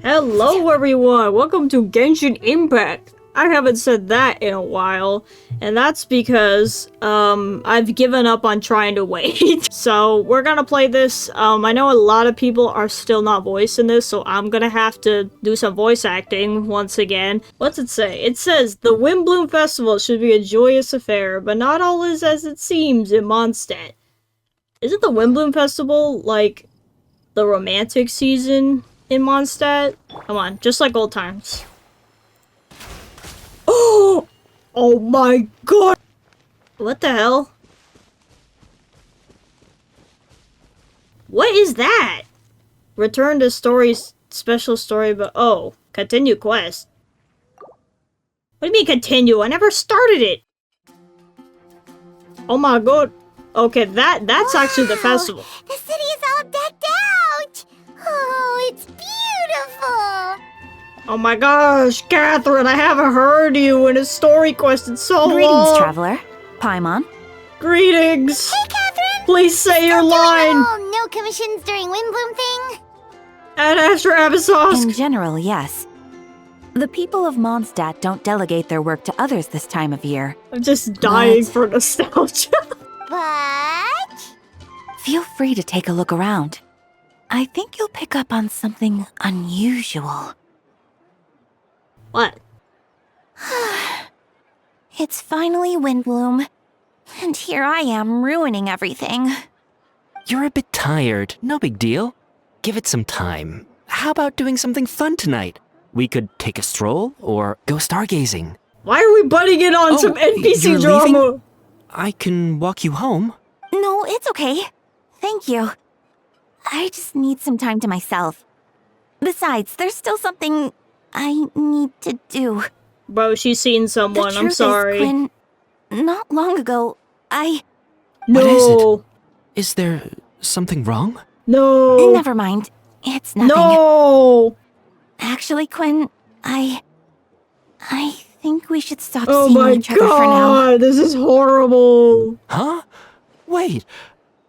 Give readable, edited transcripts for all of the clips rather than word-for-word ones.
Hello everyone, welcome to Genshin Impact. I haven't said that in a while, and that's because, I've given up on trying to wait. So, we're gonna play this. I know a lot of people are still not voicing this, so I'm gonna have to do some voice acting once again. What's it say? It says, the Windbloom Festival should be a joyous affair, but not all is as it seems in Mondstadt. Isn't the Windbloom Festival, like, the romantic season in Mondstadt? Come on, just like old times. Oh! Oh my god! What the hell? What is that? Return to stories, special story, but oh, continue quest. What do you mean continue? I never started it! Oh my god. Okay, that's actually the festival. The city is all decked out! Oh, it's beautiful! Oh my gosh, Catherine, I haven't heard you in a story quest in so long! Greetings, traveler. Paimon. Greetings! Hey, Catherine! Please say your line! No commissions during Windbloom thing? Ad Astra Abyssos! In general, yes. The people of Mondstadt don't delegate their work to others this time of year. I'm just dying for nostalgia. But... Feel free to take a look around. I think you'll pick up on something unusual. What? It's finally Windbloom, and here I am ruining everything. You're a bit tired. No big deal. Give it some time. How about doing something fun tonight? We could take a stroll or go stargazing. Why are we butting in on some NPC you're drama? leaving? I can walk you home. No, it's okay. Thank you. I just need some time to myself. Besides, there's still something I need to do. Bro, she's seen someone, The I'm truth sorry. Is, Quinn, not long ago, No! What is it? Is there something wrong? No! Never mind. It's nothing. No! Actually, Quinn, I think we should stop Oh seeing my each other for now. god, this is horrible! Huh? Wait,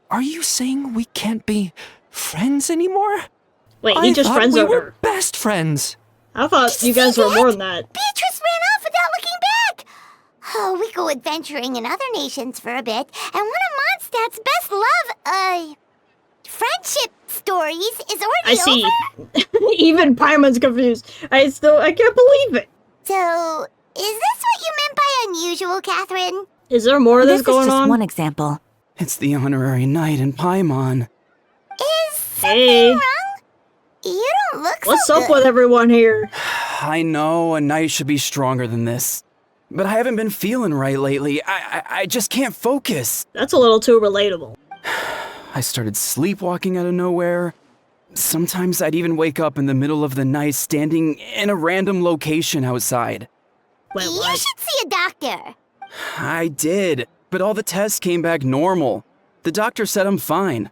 are you saying we can't be friends anymore? Wait, he just friends we with were her. best friends. I thought you guys were more than that. Beatrice ran off without looking back! Oh, we go adventuring in other nations for a bit, and one of Mondstadt's best friendship stories is already I see. over? Even Paimon's confused. I can't believe it. So, is this what you meant by unusual, Catherine? Is there more of this This is going just on? one example. It's the honorary knight in Paimon. Is something Hey. wrong? You don't look What's so up good. with everyone here? I know a knight should be stronger than this, but I haven't been feeling right lately. I just can't focus. That's a little too relatable. I started sleepwalking out of nowhere. Sometimes I'd even wake up in the middle of the night standing in a random location outside. Wait, You what? should see a doctor. I did, but all the tests came back normal. The doctor said I'm fine.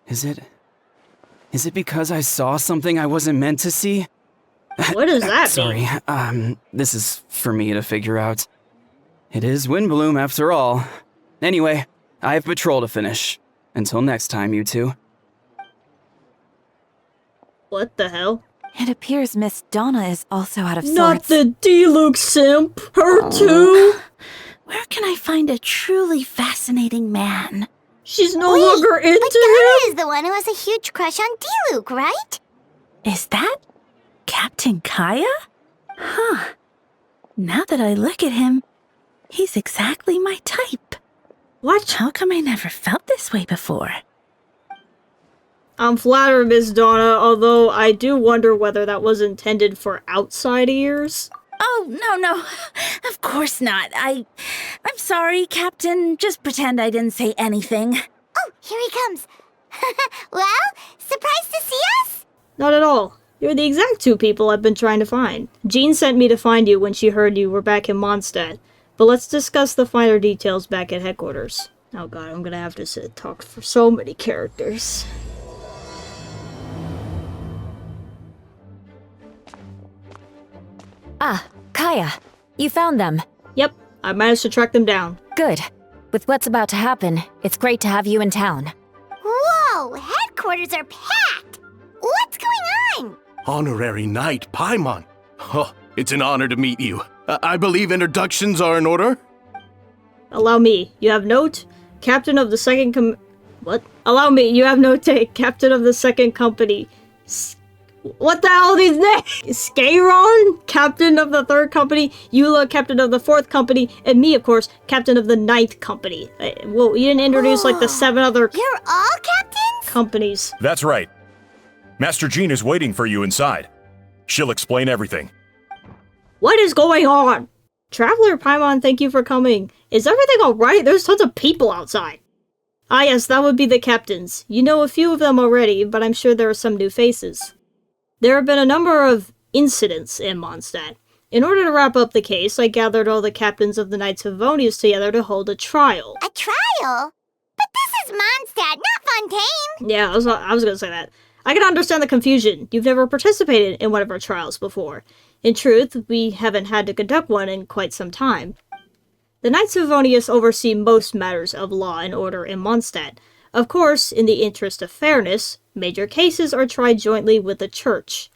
Is it because I saw something I wasn't meant to see? What does that Sorry, mean? this is for me to figure out. It is Windbloom after all. Anyway, I have patrol to finish. Until next time, you two. What the hell? It appears Miss Donna is also out of Not sorts. the D-Luke simp! Her too! Where can I find a truly fascinating man? She's no Wait, longer But into Donna him! is the one who has a huge crush on D-Luke, right? Is that Captain Kaya? Huh. Now that I look at him, he's exactly my type. What? How come I never felt this way before? I'm flattered, Miss Donna, although I do wonder whether that was intended for outside ears. Oh, no. Of course not. I'm sorry, Captain. Just pretend I didn't say anything. Oh, here he comes. Well, surprised to see us? Not at all. You're the exact two people I've been trying to find. Jean sent me to find you when she heard you were back in Mondstadt. But let's discuss the finer details back at headquarters. Oh god, I'm gonna have to sit talk for so many characters. Ah, Kaya, you found them. Yep, I managed to track them down. Good. With what's about to happen, it's great to have you in town. Whoa, headquarters are packed! What's going on? Honorary Knight Paimon. Oh, it's an honor to meet you. I believe introductions are in order? Allow me. You have note, captain of the second What? Allow me. You have note, captain of the second company. What the hell are these names? Scaron, captain of the third company. Eula, captain of the fourth company. And me, of course, captain of the ninth company. Well, you didn't introduce like the 7 other You're all captains? companies. That's right. Master Jean is waiting for you inside. She'll explain everything. What is going on? Traveler Paimon, thank you for coming. Is everything alright? There's tons of people outside. Ah yes, that would be the captains. You know a few of them already, but I'm sure there are some new faces. There have been a number of incidents in Mondstadt. In order to wrap up the case, I gathered all the captains of the Knights of Favonius together to hold a trial. A trial? But this is Mondstadt, not Fontaine! Yeah, I was gonna say that. I can understand the confusion. You've never participated in one of our trials before. In truth, we haven't had to conduct one in quite some time. The Knights of Favonius oversee most matters of law and order in Mondstadt. Of course, in the interest of fairness, major cases are tried jointly with the Church.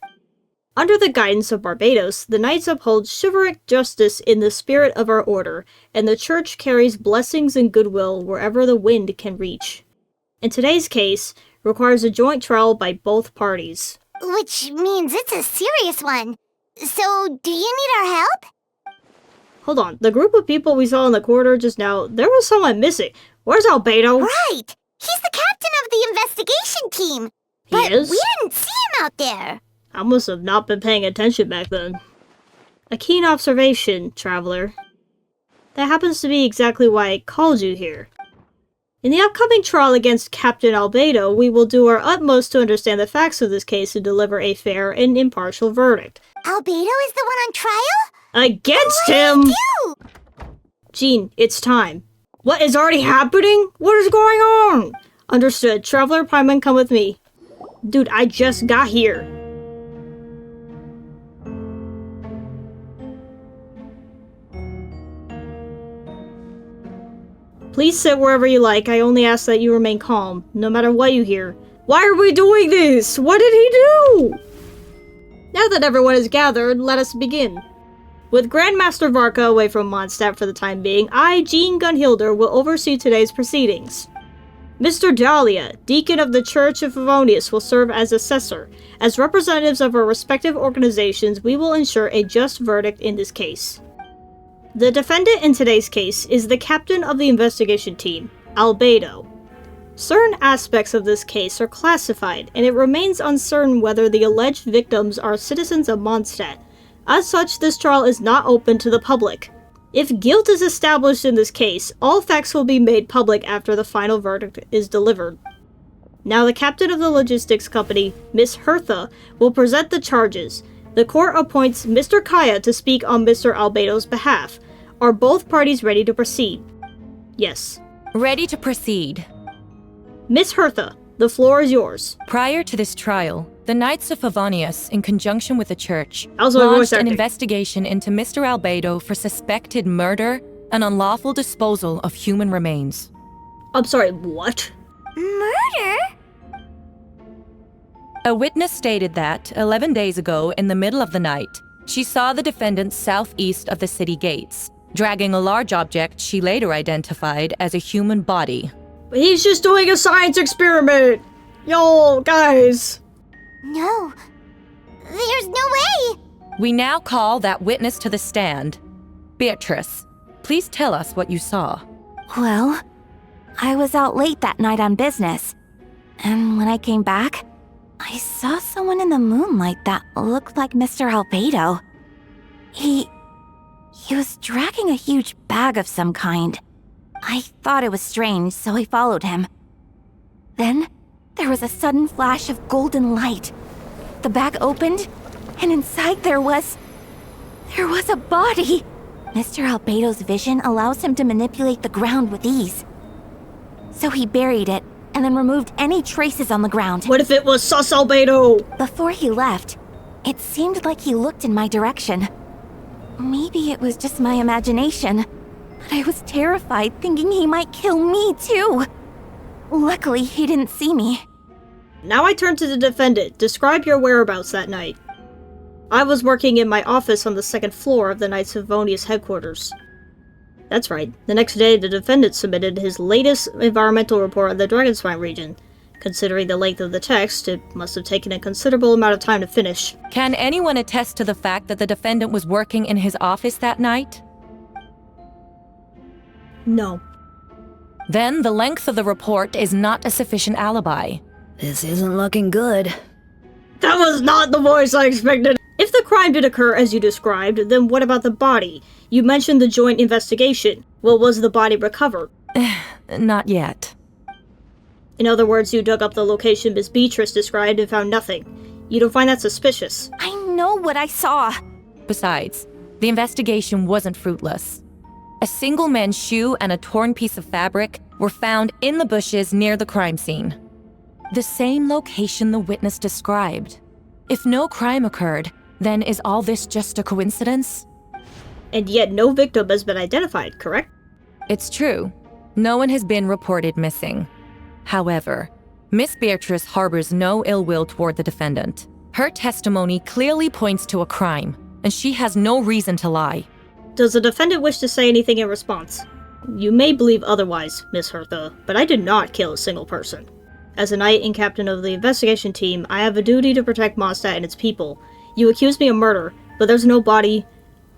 Under the guidance of Barbados, the Knights uphold chivalric justice in the spirit of our order, and the Church carries blessings and goodwill wherever the wind can reach. In today's case, requires a joint trial by both parties. Which means it's a serious one. So, do you need our help? Hold on, the group of people we saw in the corridor just now, there was someone missing. Where's Albedo? Right! He's the captain of the investigation team! But He is? we didn't see him out there! I must have not been paying attention back then. A keen observation, traveler. That happens to be exactly why I called you here. In the upcoming trial against Captain Albedo, we will do our utmost to understand the facts of this case and deliver a fair and impartial verdict. Albedo is the one on trial? Against What did him! he do? Jean, it's time. What is already happening? What is going on? Understood. Traveler Paimon, come with me. Dude, I just got here. Please sit wherever you like. I only ask that you remain calm, no matter what you hear. Why are we doing this? What did he do? Now that everyone is gathered, let us begin. With Grandmaster Varka away from Mondstadt for the time being, I, Jean Gunhilder, will oversee today's proceedings. Mr. Dahlia, Deacon of the Church of Favonius, will serve as assessor. As representatives of our respective organizations, we will ensure a just verdict in this case. The defendant in today's case is the captain of the investigation team, Albedo. Certain aspects of this case are classified, and it remains uncertain whether the alleged victims are citizens of Mondstadt. As such, this trial is not open to the public. If guilt is established in this case, all facts will be made public after the final verdict is delivered. Now the captain of the logistics company, Miss Hertha, will present the charges. The court appoints Mr. Kaya to speak on Mr. Albedo's behalf. Are both parties ready to proceed? Yes. Ready to proceed. Miss Hertha, the floor is yours. Prior to this trial, the Knights of Favonius, in conjunction with the Church, Also, launched an investigation into Mr. Albedo for suspected murder and unlawful disposal of human remains. I'm sorry, what? Murder? A witness stated that, 11 days ago, in the middle of the night, she saw the defendant southeast of the city gates, dragging a large object she later identified as a human body. He's just doing a science experiment! Yo, guys! No. There's no way! We now call that witness to the stand. Beatrice, please tell us what you saw. Well, I was out late that night on business, and when I came back, I saw someone in the moonlight that looked like Mr. Albedo. He was dragging a huge bag of some kind. I thought it was strange, so I followed him. Then, there was a sudden flash of golden light. The bag opened, and inside there was a body. Mr. Albedo's vision allows him to manipulate the ground with ease. So he buried it, and then removed any traces on the ground. What if it was Sus Albedo? Before he left, it seemed like he looked in my direction. Maybe it was just my imagination, but I was terrified thinking he might kill me too. Luckily, he didn't see me. Now I turn to the defendant. Describe your whereabouts that night. I was working in my office on the second floor of the Knights of Vonius headquarters. That's right. The next day, the defendant submitted his latest environmental report on the Dragonspine region. Considering the length of the text, it must have taken a considerable amount of time to finish. Can anyone attest to the fact that the defendant was working in his office that night? No. Then the length of the report is not a sufficient alibi. This isn't looking good. That was not the voice I expected! If the crime did occur as you described, then what about the body? You mentioned the joint investigation. Well, was the body recovered? Not yet. In other words, you dug up the location Miss Beatrice described and found nothing. You don't find that suspicious? I know what I saw. Besides, the investigation wasn't fruitless. A single man's shoe and a torn piece of fabric were found in the bushes near the crime scene. The same location the witness described. If no crime occurred, then is all this just a coincidence? And yet no victim has been identified, correct? It's true. No one has been reported missing. However, Miss Beatrice harbors no ill will toward the defendant. Her testimony clearly points to a crime, and she has no reason to lie. Does the defendant wish to say anything in response? You may believe otherwise, Miss Hertha, but I did not kill a single person. As a knight and captain of the investigation team, I have a duty to protect Mondstadt and its people. You accuse me of murder, but there's no body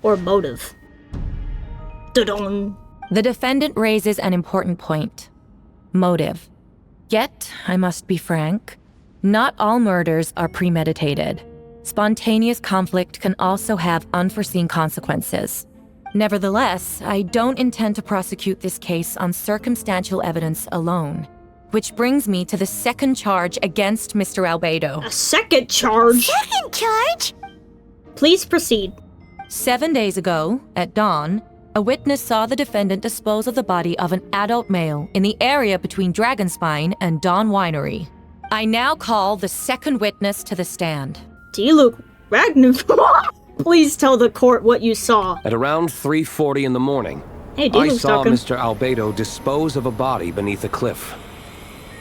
or motive. Da-dum. The defendant raises an important point. Motive. Yet, I must be frank, not all murders are premeditated. Spontaneous conflict can also have unforeseen consequences. Nevertheless, I don't intend to prosecute this case on circumstantial evidence alone. Which brings me to the second charge against Mr. Albedo. A second charge? Second charge? Please proceed. 7 days ago, at dawn, a witness saw the defendant dispose of the body of an adult male in the area between Dragonspine and Dawn Winery. I now call the second witness to the stand. Diluc Ragnar. Please tell the court what you saw. At around 3:40 in the morning, Hey, I Diluc's saw talking. Mr. Albedo dispose of a body beneath a cliff.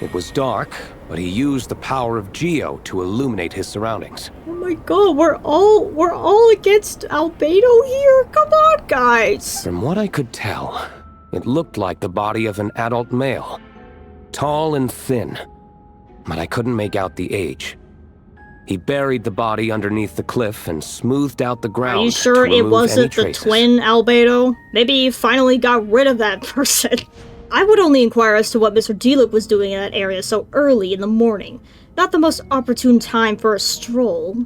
It was dark, but he used the power of Geo to illuminate his surroundings. Oh my god, we're all against Albedo here? Come on, guys! From what I could tell, it looked like the body of an adult male. Tall and thin, but I couldn't make out the age. He buried the body underneath the cliff and smoothed out the ground. Are you sure it wasn't the twin Albedo? Maybe he finally got rid of that person. I would only inquire as to what Mr. Diluc was doing in that area so early in the morning. Not the most opportune time for a stroll.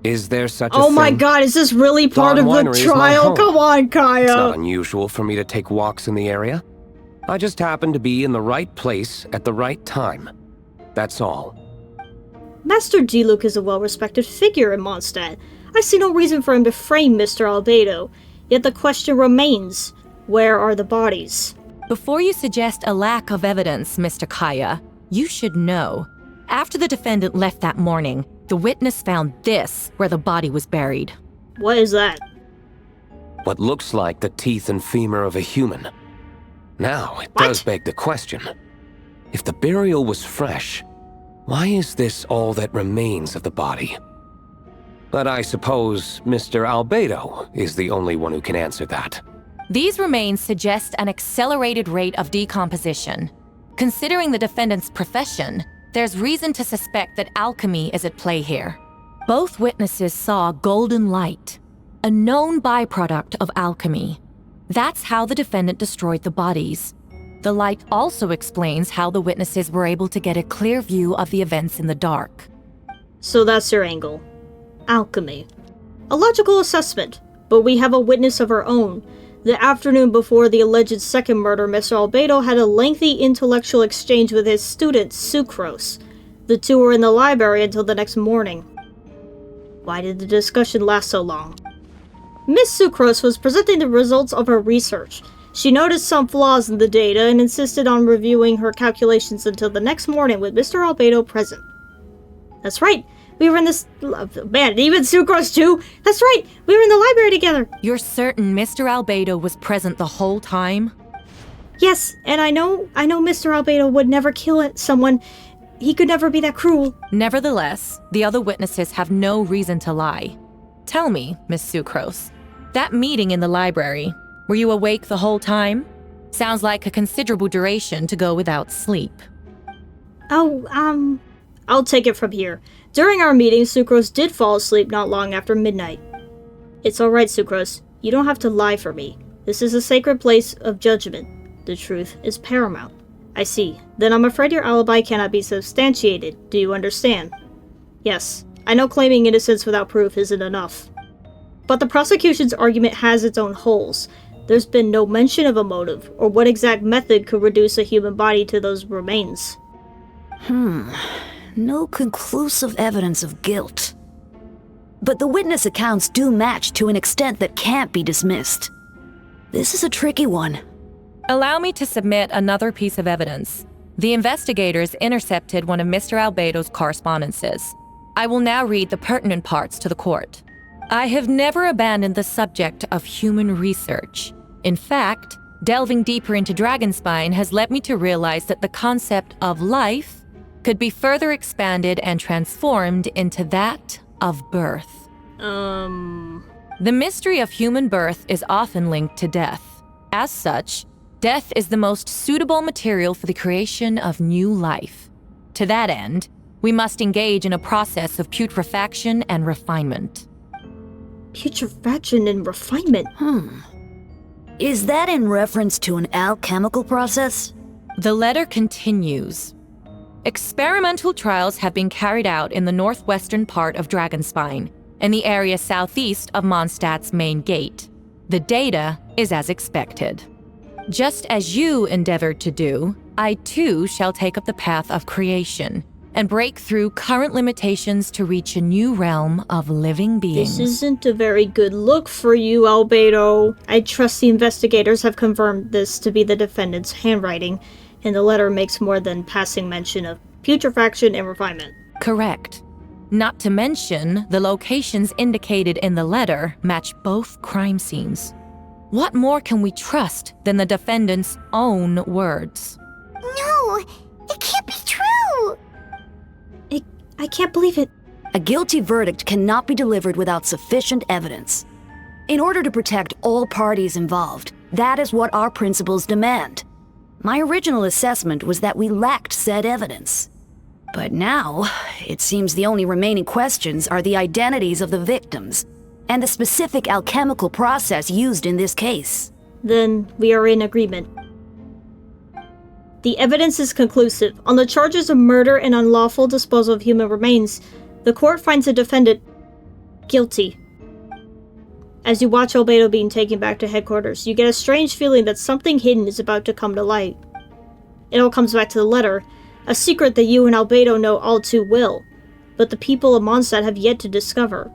Is there such a thing? Oh my god, is this really part Dawn of Winery the is my trial? home. Come on, Kaya! It's not unusual for me to take walks in the area. I just happened to be in the right place at the right time. That's all. Master Diluc is a well-respected figure in Mondstadt. I see no reason for him to frame Mr. Albedo. Yet the question remains, where are the bodies? Before you suggest a lack of evidence, Mr. Kaya, you should know. After the defendant left that morning, the witness found this where the body was buried. What is that? What looks like the teeth and femur of a human. Now, it does beg the question. If the burial was fresh, why is this all that remains of the body? But I suppose Mr. Albedo is the only one who can answer that. These remains suggest an accelerated rate of decomposition. Considering the defendant's profession, there's reason to suspect that alchemy is at play here. Both witnesses saw golden light, a known byproduct of alchemy. That's how the defendant destroyed the bodies. The light also explains how the witnesses were able to get a clear view of the events in the dark. So that's your angle. Alchemy. A logical assessment, but we have a witness of our own. The afternoon before the alleged second murder, Mr. Albedo had a lengthy intellectual exchange with his student, Sucrose. The two were in the library until the next morning. Why did the discussion last so long? Miss Sucrose was presenting the results of her research. She noticed some flaws in the data and insisted on reviewing her calculations until the next morning with Mr. Albedo present. That's right, we were in this... Man, even Sucrose too? That's right, we were in the library together. You're certain Mr. Albedo was present the whole time? Yes, and I know Mr. Albedo would never kill someone he could never be that cruel. Nevertheless, the other witnesses have no reason to lie. Tell me, Miss Sucrose, that meeting in the library, were you awake the whole time? Sounds like a considerable duration to go without sleep. Oh, I'll take it from here. During our meeting, Sucrose did fall asleep not long after midnight. It's alright, Sucrose. You don't have to lie for me. This is a sacred place of judgment. The truth is paramount. I see. Then I'm afraid your alibi cannot be substantiated. Do you understand? Yes. I know claiming innocence without proof isn't enough. But the prosecution's argument has its own holes. There's been no mention of a motive, or what exact method could reduce a human body to those remains. No conclusive evidence of guilt. But the witness accounts do match to an extent that can't be dismissed. This is a tricky one. Allow me to submit another piece of evidence. The investigators intercepted one of Mr. Albedo's correspondences. I will now read the pertinent parts to the court. I have never abandoned the subject of human research. In fact, delving deeper into Dragonspine has led me to realize that the concept of life could be further expanded and transformed into that of birth. The mystery of human birth is often linked to death. As such, death is the most suitable material for the creation of new life. To that end, we must engage in a process of putrefaction and refinement. Putrefaction and refinement? Is that in reference to an alchemical process? The letter continues. Experimental trials have been carried out in the northwestern part of Dragonspine, in the area southeast of Mondstadt's main gate. The data is as expected. Just as you endeavored to do, I too shall take up the path of creation and break through current limitations to reach a new realm of living beings. This isn't a very good look for you, Albedo. I trust the investigators have confirmed this to be the defendant's handwriting, and the letter makes more than passing mention of putrefaction and refinement. Correct. Not to mention, the locations indicated in the letter match both crime scenes. What more can we trust than the defendant's own words? No, it can't be true. I can't believe it. A guilty verdict cannot be delivered without sufficient evidence. In order to protect all parties involved, that is what our principles demand. My original assessment was that we lacked said evidence. But now, it seems the only remaining questions are the identities of the victims and the specific alchemical process used in this case. Then we are in agreement. The evidence is conclusive. On the charges of murder and unlawful disposal of human remains, the court finds the defendant guilty. As you watch Albedo being taken back to headquarters, you get a strange feeling that something hidden is about to come to light. It all comes back to the letter, a secret that you and Albedo know all too well, but the people of Mondstadt have yet to discover.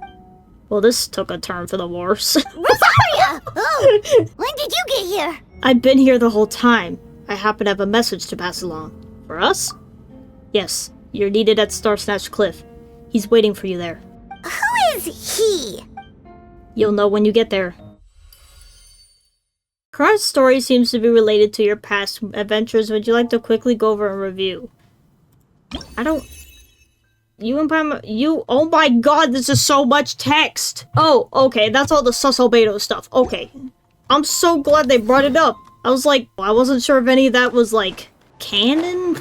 Well, this took a turn for the worse. Rosaria! Oh, when did you get here? I've been here the whole time. I happen to have a message to pass along. For us? Yes, you're needed at Starsnatch Cliff. He's waiting for you there. Who is he? You'll know when you get there. Current story seems to be related to your past adventures. Would you like to quickly go over a review? Oh my god, this is so much text! Oh, okay, that's all the sus Albedo stuff. Okay. I'm so glad they brought it up. I wasn't sure if any of that was, like, canon?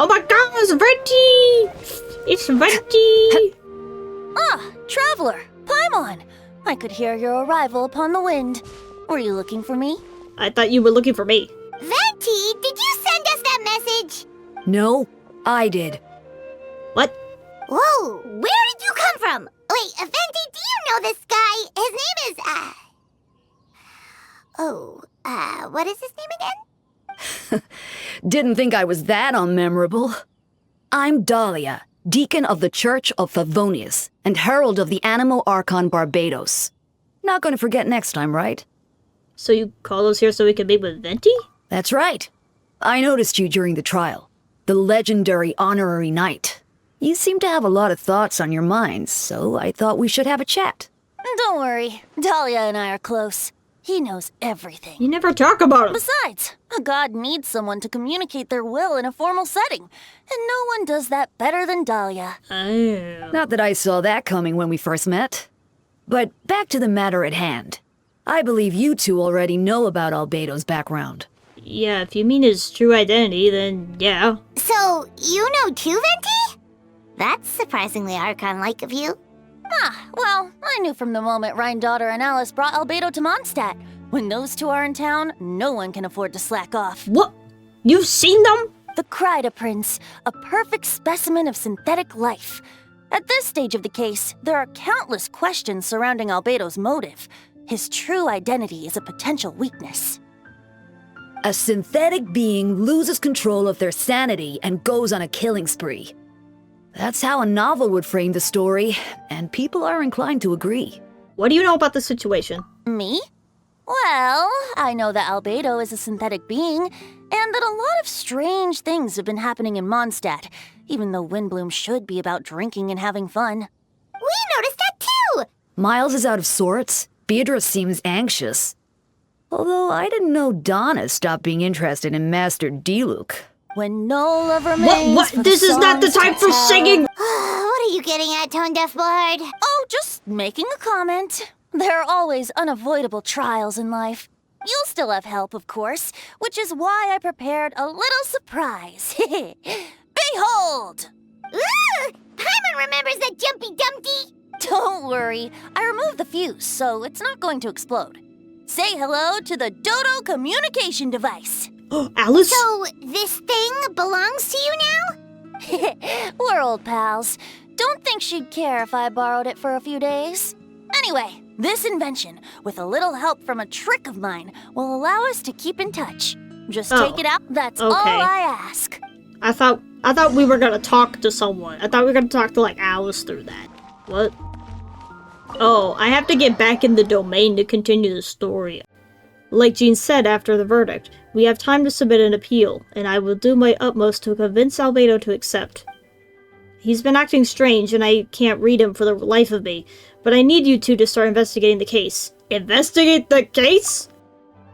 Oh my god, it's Venti! It's Venti! Ah, traveler, Paimon! I could hear your arrival upon the wind. Were you looking for me? I thought you were looking for me. Venti, did you send us that message? No, I did. What? Whoa, where did you come from? Wait, Venti, do you know this guy? His name is, what is his name again? Didn't think I was that unmemorable. I'm Dahlia, Deacon of the Church of Favonius, and Herald of the Animo Archon Barbados. Not gonna forget next time, right? So you called us here so we could meet with Venti? That's right. I noticed you during the trial. The legendary honorary knight. You seem to have a lot of thoughts on your minds, so I thought we should have a chat. Don't worry, Dahlia and I are close. He knows everything. You never talk about him. Besides, a god needs someone to communicate their will in a formal setting, and no one does that better than Dahlia. Not that I saw that coming when we first met. But back to the matter at hand. I believe you two already know about Albedo's background. Yeah, if you mean his true identity, then yeah. So, you know too, Venti? That's surprisingly Archon-like of you. Ah, well, I knew from the moment Rhine-Daughter and Alice brought Albedo to Mondstadt. When those two are in town, no one can afford to slack off. What? You've seen them? The Kryda Prince, a perfect specimen of synthetic life. At this stage of the case, there are countless questions surrounding Albedo's motive. His true identity is a potential weakness. A synthetic being loses control of their sanity and goes on a killing spree. That's how a novel would frame the story, and people are inclined to agree. What do you know about the situation? Me? Well, I know that Albedo is a synthetic being, and that a lot of strange things have been happening in Mondstadt, even though Windbloom should be about drinking and having fun. We noticed that too! Miles is out of sorts. Beatrice seems anxious. Although I didn't know Donna stopped being interested in Master Diluc. When no love remains. What? This is not the time for singing! What are you getting at, Tone Deaf Bard? Oh, just making a comment. There are always unavoidable trials in life. You'll still have help, of course, which is why I prepared a little surprise. Behold! Ooh! Paimon remembers that Jumpy Dumpty! Don't worry, I removed the fuse, so it's not going to explode. Say hello to the Dodo communication device. Alice? So, this thing belongs to you now? We're old pals. Don't think she'd care if I borrowed it for a few days. Anyway, this invention, with a little help from a trick of mine, will allow us to keep in touch. Just take it out, that's all I ask. I thought we were gonna talk to someone. I thought we were gonna talk to, like, Alice through that. What? Oh, I have to get back in the domain to continue the story. Like Jean said after the verdict, we have time to submit an appeal, and I will do my utmost to convince Albedo to accept. He's been acting strange, and I can't read him for the life of me, but I need you two to start investigating the case. Investigate the case?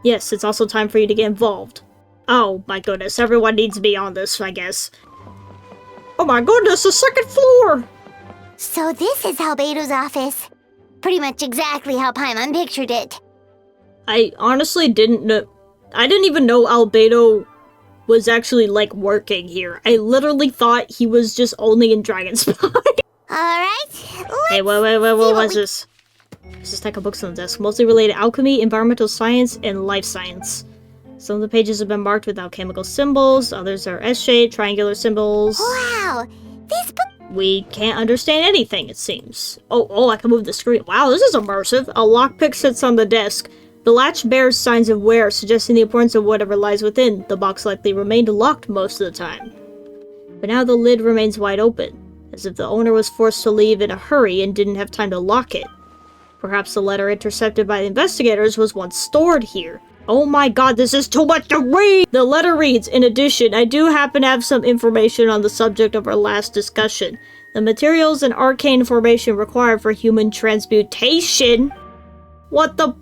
Yes, it's also time for you to get involved. Oh my goodness, everyone needs to be on this, I guess. Oh my goodness, the second floor! So this is Albedo's office. Pretty much exactly how Paimon pictured it. I honestly didn't know. I didn't even know Albedo was actually, like, working here. I literally thought he was just only in Dragon Spy. Alright, Hey, wait, what's this? This is a stack of books on the desk, mostly related to alchemy, environmental science, and life science. Some of the pages have been marked with alchemical symbols, others are S-shaped, triangular symbols. Wow, this book... We can't understand anything, it seems. Oh, I can move the screen. Wow, this is immersive. A lockpick sits on the desk. The latch bears signs of wear, suggesting the importance of whatever lies within. The box likely remained locked most of the time. But now the lid remains wide open, as if the owner was forced to leave in a hurry and didn't have time to lock it. Perhaps the letter intercepted by the investigators was once stored here. Oh my god, this is too much to read! The letter reads, in addition, I do happen to have some information on the subject of our last discussion. The materials and arcane formation required for human transmutation? What the...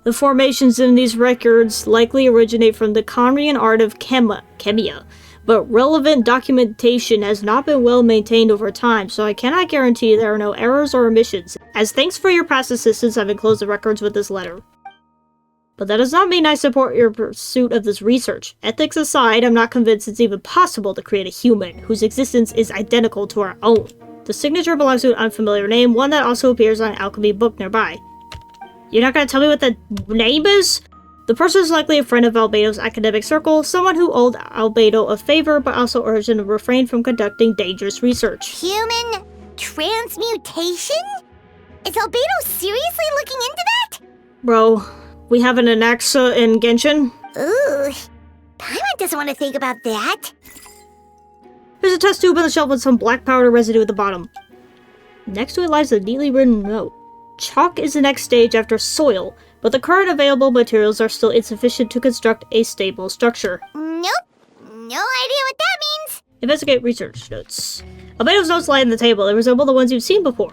The formations in these records likely originate from the Conrian art of chemia, but relevant documentation has not been well maintained over time, so I cannot guarantee there are no errors or omissions. As thanks for your past assistance, I've enclosed the records with this letter. But that does not mean I support your pursuit of this research. Ethics aside, I'm not convinced it's even possible to create a human whose existence is identical to our own. The signature belongs to an unfamiliar name, one that also appears on an alchemy book nearby. You're not gonna tell me what the name is? The person is likely a friend of Albedo's academic circle, someone who owed Albedo a favor but also urged him to refrain from conducting dangerous research. Human transmutation? Is Albedo seriously looking into that? Bro, we have an Anaxa in Genshin? Ooh, Paimon doesn't want to think about that. There's a test tube on the shelf with some black powder residue at the bottom. Next to it lies a neatly written note. Chalk is the next stage after soil, but the current available materials are still insufficient to construct a stable structure. Nope, no idea what that means. Investigate research notes. Albedo's notes lie on the table. They resemble the ones you've seen before.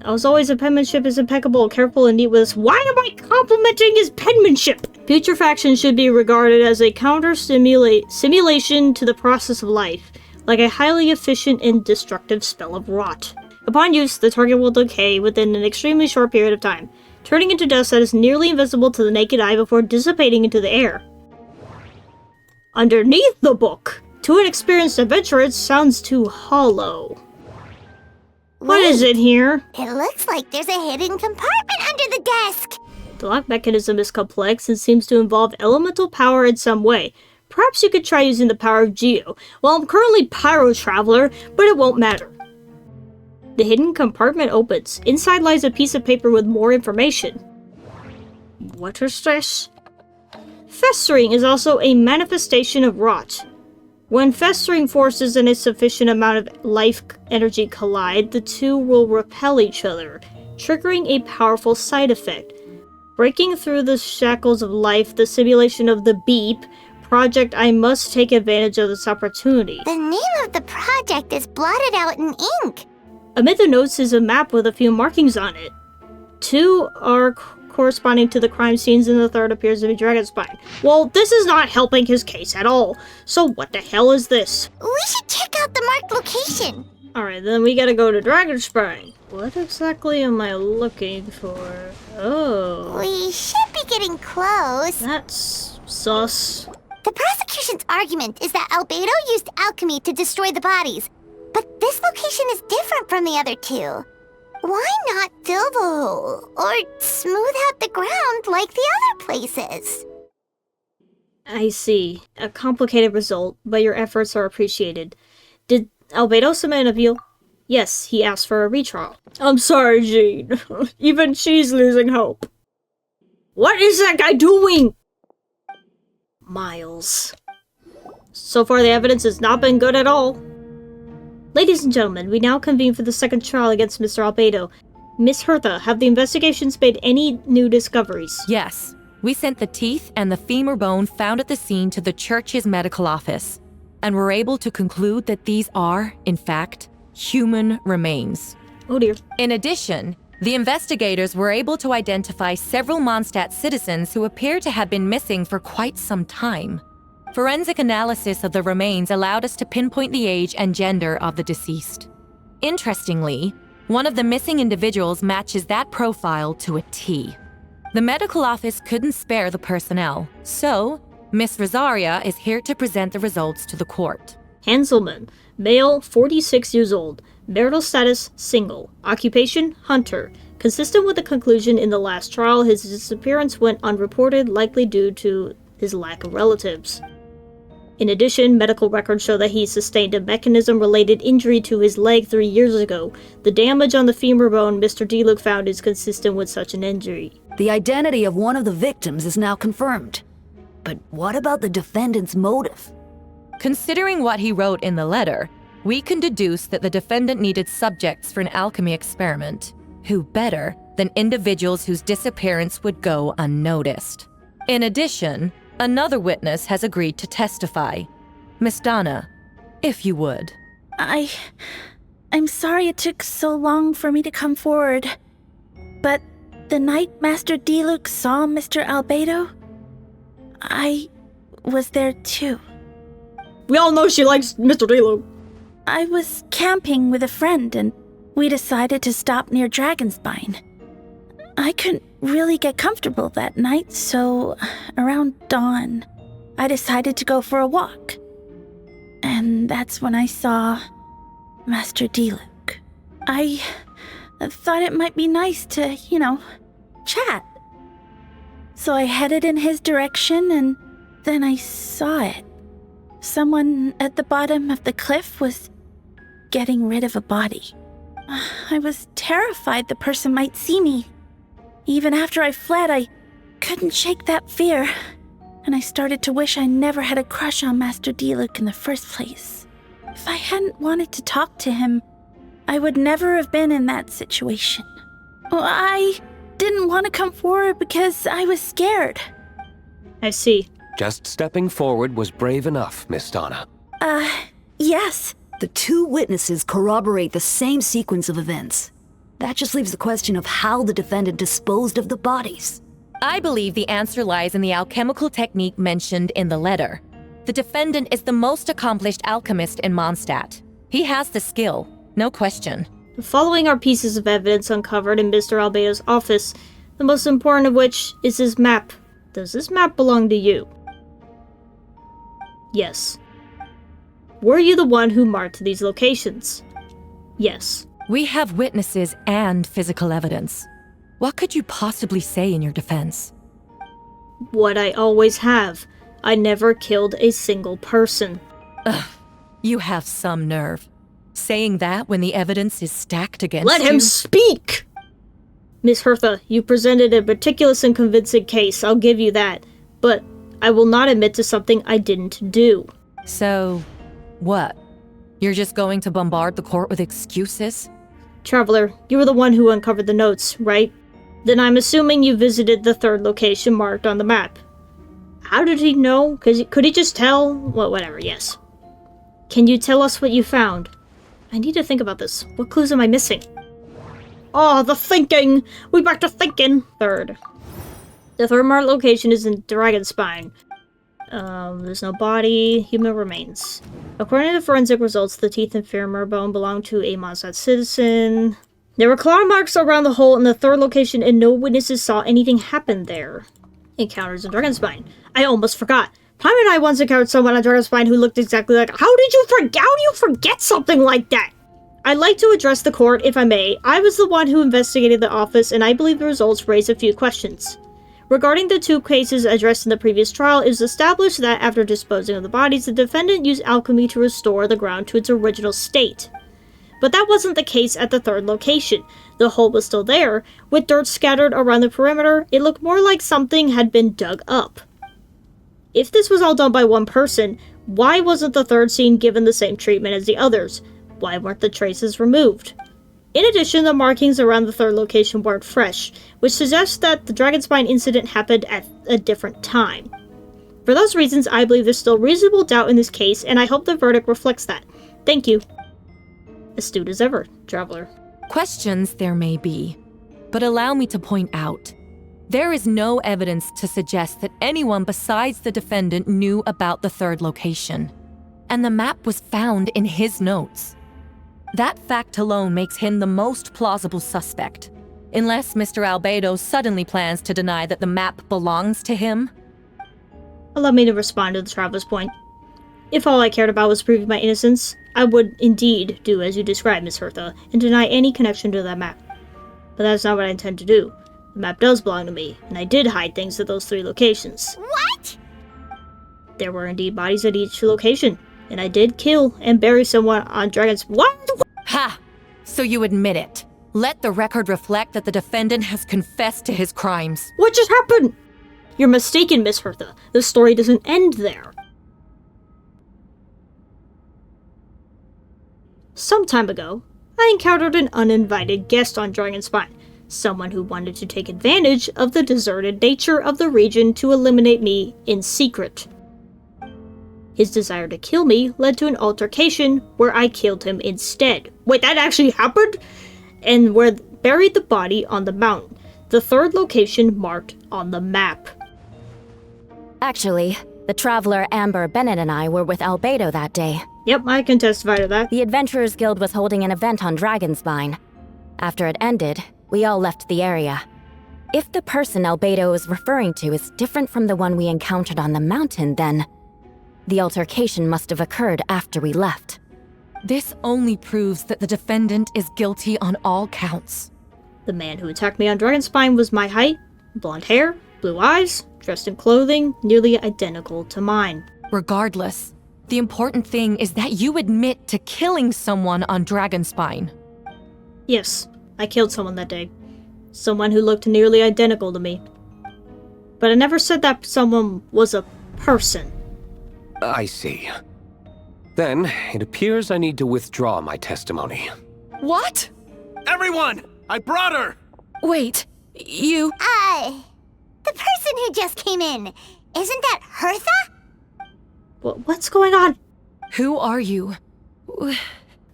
As always, the penmanship is impeccable, careful, and neat with us. Why am I complimenting his penmanship? Putrefaction should be regarded as a simulation to the process of life, like a highly efficient and destructive spell of rot. Upon use, the target will decay within an extremely short period of time, turning into dust that is nearly invisible to the naked eye before dissipating into the air. Underneath the book, to an experienced adventurer, it sounds too hollow. What is it here? It looks like there's a hidden compartment under the desk. The lock mechanism is complex and seems to involve elemental power in some way. Perhaps you could try using the power of Geo. Well, I'm currently Pyro Traveler, but it won't matter. The hidden compartment opens. Inside lies a piece of paper with more information. What is this? Festering is also a manifestation of rot. When festering forces and a sufficient amount of life energy collide, the two will repel each other, triggering a powerful side effect. Breaking through the shackles of life, the simulation of the Beep project, I must take advantage of this opportunity. The name of the project is blotted out in ink. Amid the notes is a map with a few markings on it. 2 are corresponding to the crime scenes, and the 3rd appears to be Dragonspine. Well, this is not helping his case at all. So what the hell is this? We should check out the marked location. Alright, then we gotta go to Dragonspine. What exactly am I looking for? Oh. We should be getting close. That's sus. The prosecution's argument is that Albedo used alchemy to destroy the bodies, but this location is different from the other two. Why not fill the hole, or smooth out the ground like the other places? I see. A complicated result, but your efforts are appreciated. Did Albedo submit an appeal? Yes, he asked for a retrial. I'm sorry, Jean. Even she's losing hope. What is that guy doing? Miles. So far, the evidence has not been good at all. Ladies and gentlemen, we now convene for the second trial against Mr. Albedo. Miss Hertha, have the investigations made any new discoveries? Yes. We sent the teeth and the femur bone found at the scene to the church's medical office, and were able to conclude that these are, in fact, human remains. Oh dear. In addition, the investigators were able to identify several Mondstadt citizens who appear to have been missing for quite some time. Forensic analysis of the remains allowed us to pinpoint the age and gender of the deceased. Interestingly, one of the missing individuals matches that profile to a T. The medical office couldn't spare the personnel, so Miss Rosaria is here to present the results to the court. Hanselman, male, 46 years old, marital status, single, occupation, hunter. Consistent with the conclusion in the last trial, his disappearance went unreported, likely due to his lack of relatives. In addition, medical records show that he sustained a mechanism-related injury to his leg 3 years ago. The damage on the femur bone Mr. D-Luke found is consistent with such an injury. The identity of one of the victims is now confirmed. But what about the defendant's motive? Considering what he wrote in the letter, we can deduce that the defendant needed subjects for an alchemy experiment. Who better than individuals whose disappearance would go unnoticed? In addition, another witness has agreed to testify. Miss Donna, if you would. I'm sorry it took so long for me to come forward. But the night Master D-Luke saw Mr. Albedo, I was there too. We all know she likes Mr. D-Luke. I was camping with a friend and we decided to stop near Dragonspine. I couldn't really get comfortable that night, so around dawn, I decided to go for a walk. And that's when I saw Master D-Luke. I thought it might be nice to, chat. So I headed in his direction and then I saw it. Someone at the bottom of the cliff was getting rid of a body. I was terrified the person might see me. Even after I fled, I couldn't shake that fear, and I started to wish I never had a crush on Master D-Luke in the first place. If I hadn't wanted to talk to him, I would never have been in that situation. Well, I didn't want to come forward because I was scared. I see. Just stepping forward was brave enough, Miss Donna. Yes. The two witnesses corroborate the same sequence of events. That just leaves the question of how the defendant disposed of the bodies. I believe the answer lies in the alchemical technique mentioned in the letter. The defendant is the most accomplished alchemist in Mondstadt. He has the skill, no question. The following are pieces of evidence uncovered in Mr. Albedo's office, the most important of which is his map. Does this map belong to you? Yes. Were you the one who marked these locations? Yes. We have witnesses and physical evidence. What could you possibly say in your defense? What I always have. I never killed a single person. Ugh, you have some nerve. Saying that when the evidence is stacked against you? Let him speak! Miss Hertha, you presented a meticulous and convincing case, I'll give you that. But I will not admit to something I didn't do. So, what? You're just going to bombard the court with excuses? Traveler, you were the one who uncovered the notes, right? Then I'm assuming you visited the third location marked on the map. How did he know? Could he just tell? Well, whatever, yes. Can you tell us what you found? I need to think about this. What clues am I missing? Oh, the thinking! We back to thinking! Third. The third marked location is in Dragonspine. There's no body, human remains. According to the forensic results, the teeth and femur bone belong to a Mondstadt citizen. There were claw marks around the hole in the third location and no witnesses saw anything happen there. Encounters in Dragonspine. I almost forgot. Prime and I once encountered someone on Dragonspine who looked exactly like— How do you forget something like that? I'd like to address the court, if I may. I was the one who investigated the office, and I believe the results raise a few questions. Regarding the two cases addressed in the previous trial, it was established that after disposing of the bodies, the defendant used alchemy to restore the ground to its original state. But that wasn't the case at the third location. The hole was still there. With dirt scattered around the perimeter, it looked more like something had been dug up. If this was all done by one person, why wasn't the third scene given the same treatment as the others? Why weren't the traces removed? In addition, the markings around the third location weren't fresh, which suggests that the Dragonspine incident happened at a different time. For those reasons, I believe there's still reasonable doubt in this case, and I hope the verdict reflects that. Thank you. Astute as ever, Traveler. Questions there may be, but allow me to point out. There is no evidence to suggest that anyone besides the defendant knew about the third location, and the map was found in his notes. That fact alone makes him the most plausible suspect, unless Mr. Albedo suddenly plans to deny that the map belongs to him. Allow me to respond to the Traveler's point. If all I cared about was proving my innocence, I would indeed do as you described, Miss Hertha, and deny any connection to that map. But that's not what I intend to do. The map does belong to me, and I did hide things at those 3 locations. What? There were indeed bodies at each location, and I did kill and bury someone on Dragon's— What? Ha! So you admit it. Let the record reflect that the defendant has confessed to his crimes. What just happened? You're mistaken, Miss Hertha. The story doesn't end there. Some time ago, I encountered an uninvited guest on Dragonspine, someone who wanted to take advantage of the deserted nature of the region to eliminate me in secret. His desire to kill me led to an altercation where I killed him instead. Wait, that actually happened? And buried the body on the mountain, the third location marked on the map. Actually, the traveler Amber Bennett and I were with Albedo that day. Yep, I can testify to that. The Adventurers Guild was holding an event on Dragonspine. After it ended, we all left the area. If the person Albedo is referring to is different from the one we encountered on the mountain, then the altercation must have occurred after we left. This only proves that the defendant is guilty on all counts. The man who attacked me on Dragonspine was my height, blonde hair, blue eyes, dressed in clothing nearly identical to mine. Regardless, the important thing is that you admit to killing someone on Dragonspine. Yes, I killed someone that day. Someone who looked nearly identical to me. But I never said that someone was a person. I see. Then, it appears I need to withdraw my testimony. What? Everyone! I brought her! Wait, you... The person who just came in, isn't that Hertha? What's going on? Who are you? Whoa,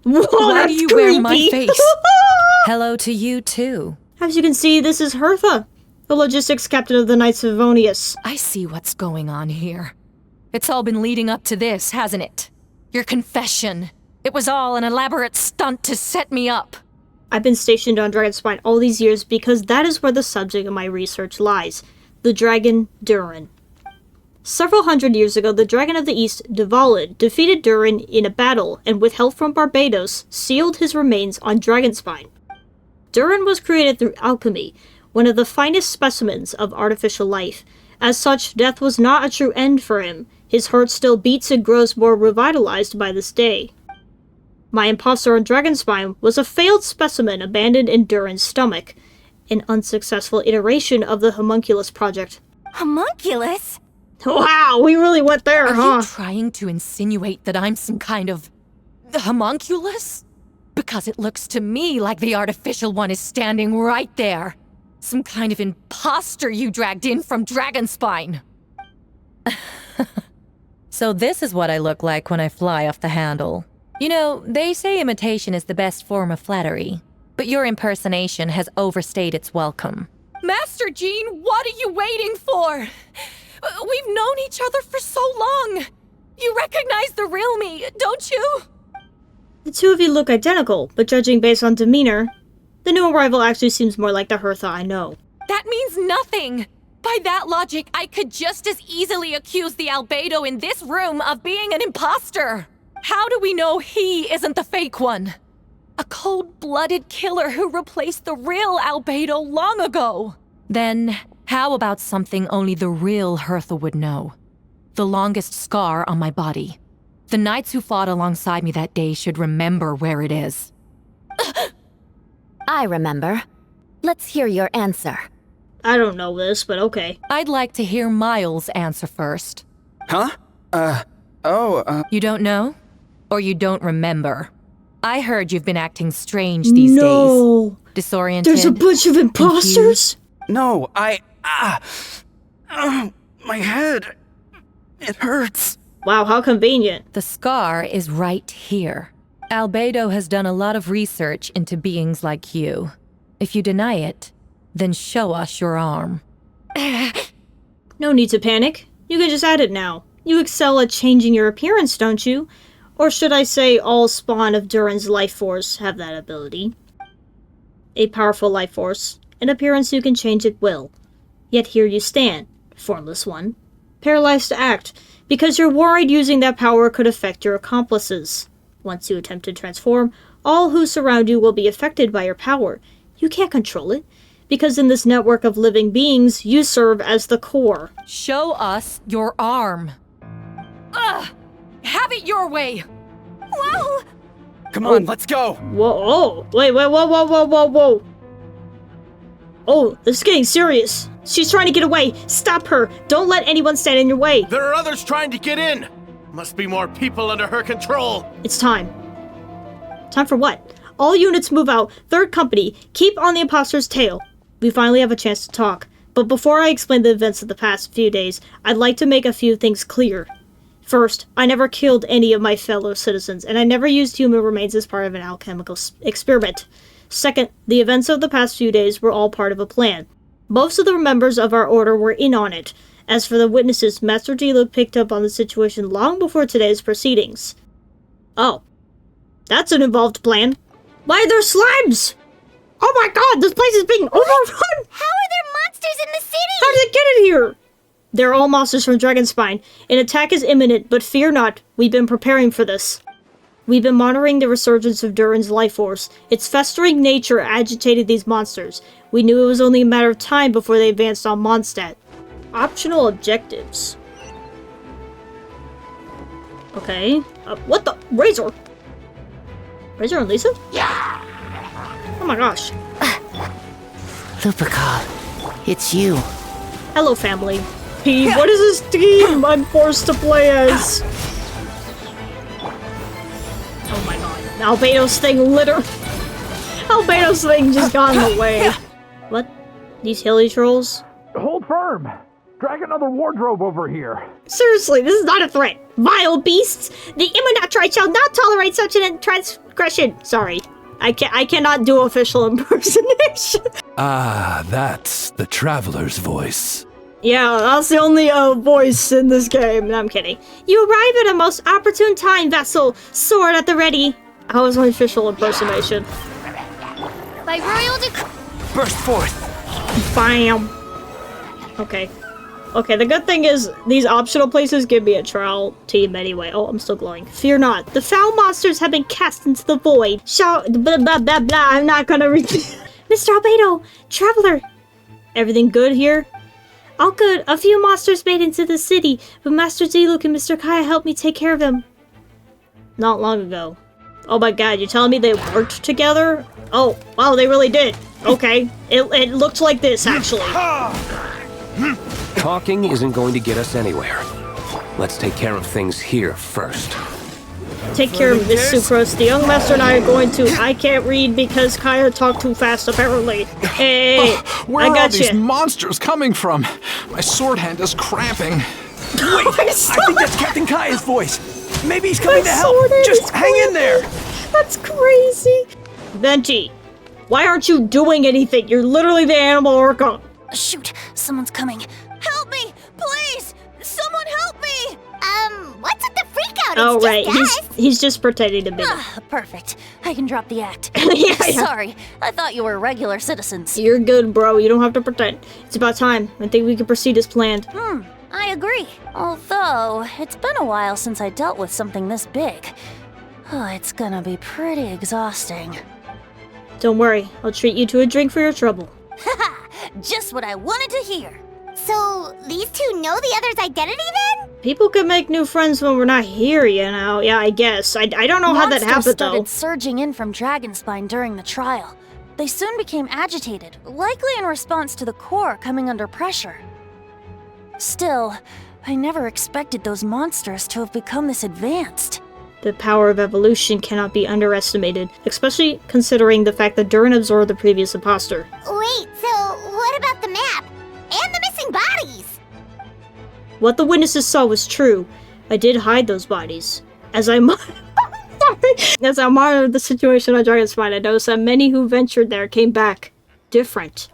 Why do you wear my face? Hello to you, too. As you can see, this is Hertha, the logistics captain of the Knights of Favonius. I see what's going on here. It's all been leading up to this, hasn't it? Your confession. It was all an elaborate stunt to set me up. I've been stationed on Dragonspine all these years because that is where the subject of my research lies. The dragon Durin. Several hundred years ago, the Dragon of the East, Dvalin, defeated Durin in a battle and with help from Barbados, sealed his remains on Dragonspine. Durin was created through alchemy, one of the finest specimens of artificial life. As such, death was not a true end for him. His heart still beats and grows more revitalized by this day. My imposter on Dragonspine was a failed specimen abandoned in Durin's stomach, an unsuccessful iteration of the homunculus project. Homunculus? Wow, we really went there, Are huh? you trying to insinuate that I'm some kind of homunculus? Because it looks to me like the artificial one is standing right there. Some kind of imposter you dragged in from Dragonspine. So this is what I look like when I fly off the handle. You know, they say imitation is the best form of flattery, but your impersonation has overstayed its welcome. Master Jean, what are you waiting for? We've known each other for so long. You recognize the real me, don't you? The two of you look identical, but judging based on demeanor, the new arrival actually seems more like the Hertha I know. That means nothing. By that logic, I could just as easily accuse the Albedo in this room of being an imposter. How do we know he isn't the fake one? A cold-blooded killer who replaced the real Albedo long ago. Then, how about something only the real Hertha would know? The longest scar on my body. The knights who fought alongside me that day should remember where it is. I remember. Let's hear your answer. I don't know this, but okay. I'd like to hear Miles answer first. Huh? You don't know? Or you don't remember? I heard you've been acting strange these days. Disoriented. There's a bunch of imposters? No, my head. It hurts. Wow, how convenient. The scar is right here. Albedo has done a lot of research into beings like you. If you deny it, then show us your arm. No need to panic. You can just add it now. You excel at changing your appearance, don't you? Or should I say all spawn of Durin's life force have that ability. A powerful life force, an appearance you can change at will. Yet here you stand, formless one, paralyzed to act, because you're worried using that power could affect your accomplices. Once you attempt to transform, all who surround you will be affected by your power. You can't control it, because in this network of living beings, you serve as the core. Show us your arm. Ugh! Have it your way! Whoa! Come on, let's go! Whoa, oh, wait, whoa. Oh, this is getting serious. She's trying to get away. Stop her. Don't let anyone stand in your way. There are others trying to get in. Must be more people under her control. It's time. Time for what? All units move out. Third company, keep on the imposter's tail. We finally have a chance to talk. But before I explain the events of the past few days, I'd like to make a few things clear. First, I never killed any of my fellow citizens, and I never used human remains as part of an alchemical experiment. Second, the events of the past few days were all part of a plan. Most of the members of our order were in on it. As for the witnesses, Master Dilo picked up on the situation long before today's proceedings. Oh. That's an involved plan. Why are there slimes? Oh my god, this place is being overrun! How are there monsters in the city? How did they get in here? They're all monsters from Dragonspine. An attack is imminent, but fear not. We've been preparing for this. We've been monitoring the resurgence of Durin's life force. Its festering nature agitated these monsters. We knew it was only a matter of time before they advanced on Mondstadt. Optional objectives. Okay. What the? Razor? Razor and Lisa? Yeah. Oh my gosh. Lupical, it's you. Hello, family. P, what is this team I'm forced to play as? Oh my god. Albedo's thing Albedo's thing just got in the way. What? These hilly trolls? Hold firm! Drag another wardrobe over here! Seriously, this is not a threat! Vile beasts! The Immunatrite shall not tolerate such an transgression! Sorry. I cannot do official impersonation. Ah, that's the traveler's voice. Yeah, that's the only voice in this game. No, I'm kidding. You arrive at a most opportune time, vessel. Sword at the ready. How was my official impersonation? By royal Burst forth. Bam. Okay. Okay, the good thing is these optional places give me a trial team anyway. Oh, I'm still glowing. Fear not. The foul monsters have been cast into the void. Shout blah blah blah blah. I'm not gonna read. Mr. Albedo, traveler. Everything good here? All good. A few monsters made into the city, but Master Ziluk and Mr. Kaya helped me take care of them. Not long ago. Oh my god, you're telling me they worked together? Oh, wow, they really did. Okay. It looked like this, actually. Talking isn't going to get us anywhere. Let's take care of things here first. Take care of Miss Sucrose. The young master and I are going to... I can't read because Kaya talked too fast, apparently. Hey, Where I are all got these you. monsters coming from? My sword hand is cramping. Wait, I think that's Captain Kaya's voice. Maybe he's coming to help. Just hang in there. That's crazy. Venti, why aren't you doing anything? You're literally the animal orca. Shoot, someone's coming. Help me, please! Someone help me! What's with the freak out? Oh, It's right. just us. He's just pretending to be. Perfect. I can drop the act. Yeah. Sorry, I thought you were regular citizens. You're good, bro. You don't have to pretend. It's about time. I think we can proceed as planned. I agree. Although, it's been a while since I dealt with something this big. Oh, it's gonna be pretty exhausting. Don't worry. I'll treat you to a drink for your trouble. Just what I wanted to hear. So, these two know the other's identity then? People can make new friends when we're not here, you know? Yeah, I guess. I don't know how that happened, Monsters though. started surging in from Dragonspine during the trial. They soon became agitated, likely in response to the core coming under pressure. Still, I never expected those monsters to have become this advanced. The power of evolution cannot be underestimated, especially considering the fact that Durin absorbed the previous imposter. Wait, so what about the map? And the missing bodies? What the witnesses saw was true. I did hide those bodies. As I monitored the situation on Dragonspine, I noticed that many who ventured there came back different.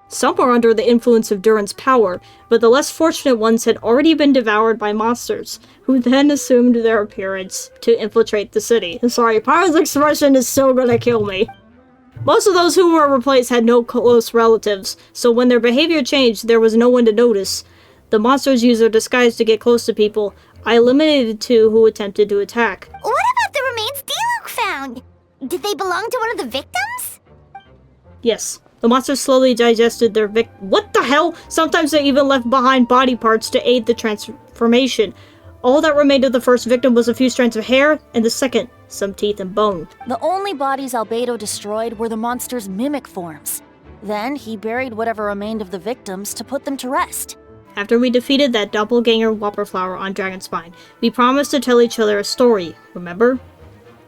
Some were under the influence of Durin's power, but the less fortunate ones had already been devoured by monsters, who then assumed their appearance to infiltrate the city. Sorry, Pyro's expression is still gonna kill me. Most of those who were replaced had no close relatives, so when their behavior changed, there was no one to notice. The monsters used their disguise to get close to people. I eliminated 2 who attempted to attack. What about the remains Diluc found? Did they belong to one of the victims? Yes. The monsters slowly digested their what the hell? Sometimes they even left behind body parts to aid the transformation. All that remained of the first victim was a few strands of hair, and the second, some teeth and bone. The only bodies Albedo destroyed were the monster's mimic forms. Then he buried whatever remained of the victims to put them to rest. After we defeated that doppelganger Whopperflower on Dragonspine, we promised to tell each other a story, remember?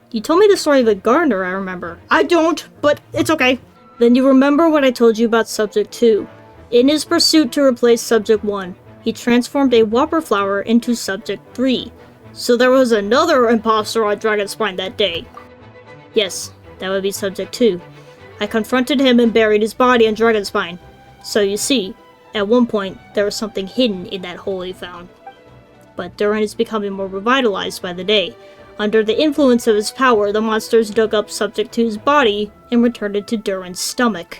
You told me the story of the gardener, I remember. I don't, but it's okay. Then you remember what I told you about Subject 2. In his pursuit to replace Subject 1, he transformed a Whopperflower into Subject 3. So there was another imposter on Dragonspine that day. Yes, that would be Subject 2. I confronted him and buried his body on Dragonspine. So you see, at one point, there was something hidden in that hole he found. But Durin is becoming more revitalized by the day. Under the influence of his power, the monsters dug up Subject 2's body and returned it to Durin's stomach.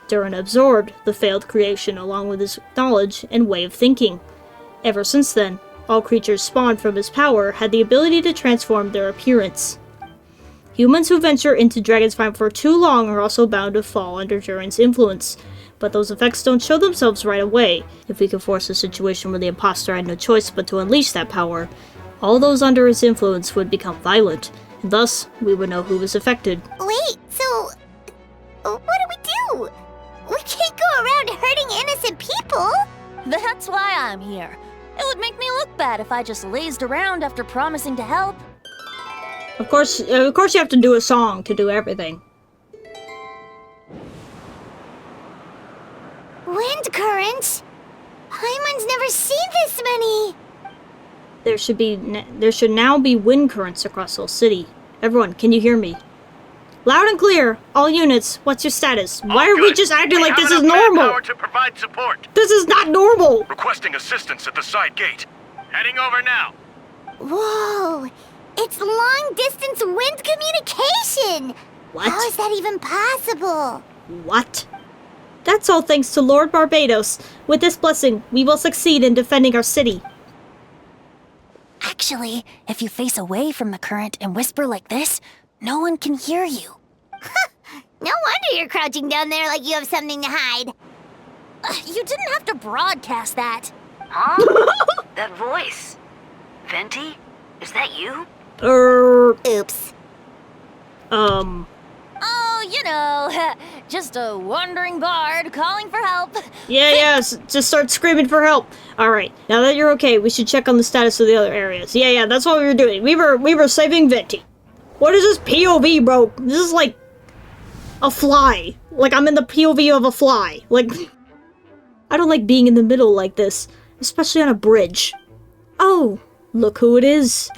Durin absorbed the failed creation along with his knowledge and way of thinking. Ever since then, all creatures spawned from his power had the ability to transform their appearance. Humans who venture into Dragonspine for too long are also bound to fall under Durin's influence, but those effects don't show themselves right away. If we could force a situation where the imposter had no choice but to unleash that power, all those under his influence would become violent, and thus we would know who was affected. Wait, so what do? We can't go around hurting innocent people. That's why I'm here. It would make me look bad if I just lazed around after promising to help. Of course you have to do a song to do everything. Wind currents? Paimon's never seen this many. There should now be wind currents across the city. Everyone, can you hear me? Loud and clear. All units, what's your status? Why are we just acting like this is normal? To provide support. This is not normal. Requesting assistance at the side gate. Heading over now. Whoa! It's long-distance wind communication! What? How is that even possible? What? That's all thanks to Lord Barbados. With this blessing, we will succeed in defending our city. Actually, if you face away from the current and whisper like this, no one can hear you. No wonder you're crouching down there like you have something to hide. You didn't have to broadcast that. Huh? That voice. Venti? Is that you? Oops. Oh, you know, just a wandering bard calling for help. Yeah, just start screaming for help. Alright, now that you're okay, we should check on the status of the other areas. Yeah, that's what we were doing. We were saving Venti. What is this POV, bro? This is like a fly. Like, I'm in the POV of a fly. Like, I don't like being in the middle like this, especially on a bridge. Oh, look who it is.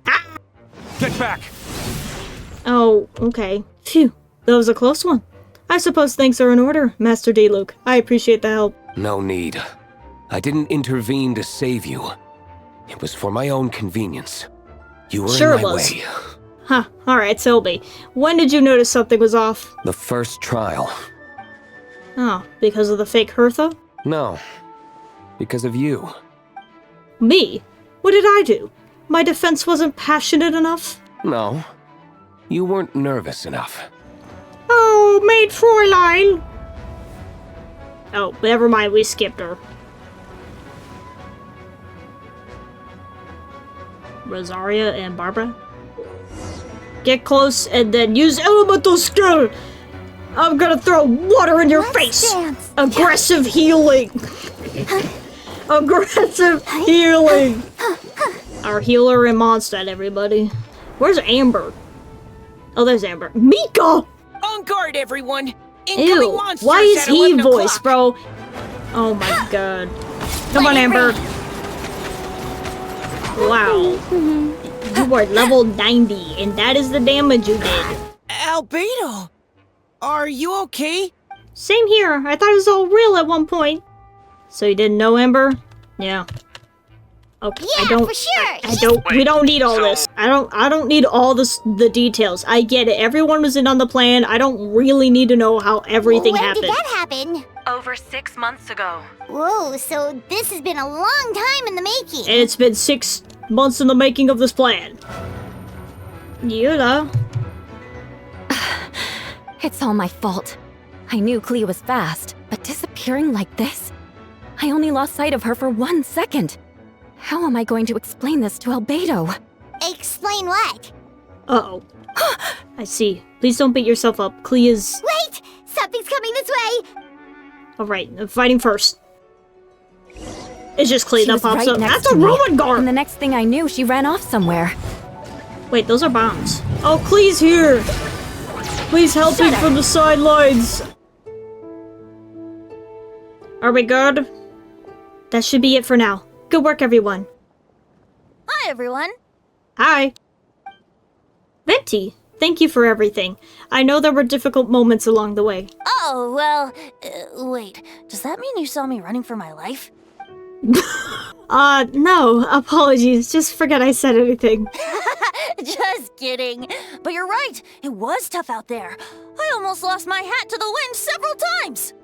Ah! Get back! Oh, okay. Phew, that was a close one. I suppose things are in order, Master D-Luke. I appreciate the help. No need. I didn't intervene to save you. It was for my own convenience. You were Sure in my it was. way. Huh, alright, Sylvie. When did you notice something was off? The first trial. Oh, because of the fake Hertha? No. Because of you. Me? What did I do? My defense wasn't passionate enough? No. You weren't nervous enough. Oh, maid Fräulein! Oh, never mind, we skipped her. Rosaria and Barbara? Get close and then use elemental skill! I'm gonna throw water in your face! Dance. Aggressive healing! Aggressive healing! Our healer in Mondstadt, everybody. Where's Amber? Oh, there's Amber. Mika! On guard, everyone! Incoming Ew, monsters why is at he 11 voice, o'clock. bro? Oh my god. Come on, Amber. Wow. You are level 90, and that is the damage you did. Albedo! Are you okay? Same here. I thought it was all real at one point. So you didn't know, Amber? Yeah. Okay. Yeah, I don't. for sure. I don't. We don't need all this. I don't need all the details. I get it. Everyone was in on the plan. I don't really need to know how everything happened. When did that happen? Over 6 months ago. Whoa, so this has been a long time in the making. And it's been 6 months in the making of this plan. Yuda. It's all my fault. I knew Clea was fast, but disappearing like this? I only lost sight of her for 1 second. How am I going to explain this to Albedo? Explain what? Uh-oh. I see. Please don't beat yourself up. Clea's... Wait! Something's coming this way! Alright, I'm fighting first. It's just Clea She that was pops right up. next That's to a me, Roman guard! And the next thing I knew, she ran off somewhere. Wait, those are bombs. Oh, Clea's here! Please help me from the sidelines! Are we good? That should be it for now. Good work, everyone. Hi, everyone. Hi. Venti, thank you for everything. I know there were difficult moments along the way. Oh, well, wait. Does that mean you saw me running for my life? No, apologies. Just forget I said anything. Just kidding. But you're right. It was tough out there. I almost lost my hat to the wind several times.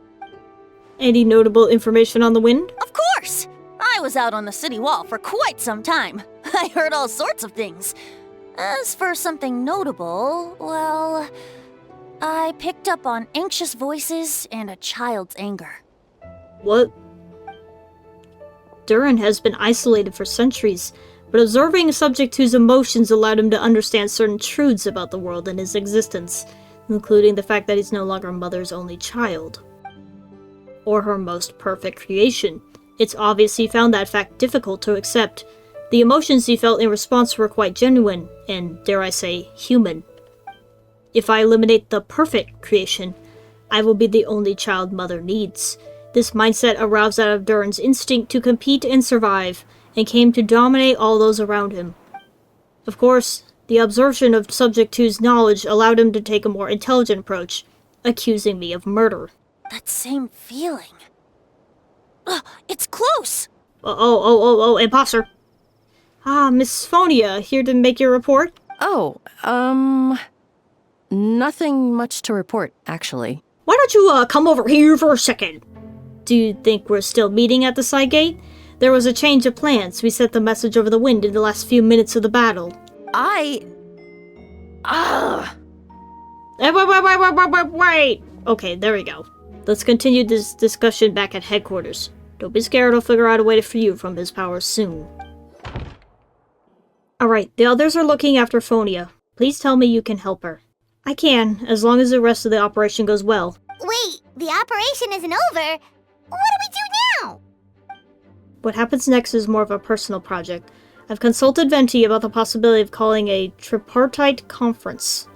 Any notable information on the wind? Of course. I was out on the city wall for quite some time. I heard all sorts of things. As for something notable, well, I picked up on anxious voices and a child's anger. What? Durin has been isolated for centuries, but observing a subject whose emotions allowed him to understand certain truths about the world and his existence, including the fact that he's no longer Mother's only child. Or her most perfect creation. It's obvious he found that fact difficult to accept. The emotions he felt in response were quite genuine, and, dare I say, human. If I eliminate the perfect creation, I will be the only child Mother needs. This mindset aroused out of Durin's instinct to compete and survive, and came to dominate all those around him. Of course, The absorption of Subject 2's knowledge allowed him to take a more intelligent approach, accusing me of murder. That same feeling. It's close! Imposter. Ah, Miss Phonia, here to make your report? Nothing much to report, actually. Why don't you, come over here for a second? Do you think we're still meeting at the side gate? There was a change of plans. We sent the message over the wind in the last few minutes of the battle. Wait! Okay, there we go. Let's continue this discussion back at headquarters. Don't be scared, I'll figure out a way to free you from his powers soon. Alright, the others are looking after Phonia. Please tell me you can help her. I can, as long as the rest of the operation goes well. Wait, the operation isn't over. What do we do now? What happens next is more of a personal project. I've consulted Venti about the possibility of calling a tripartite conference.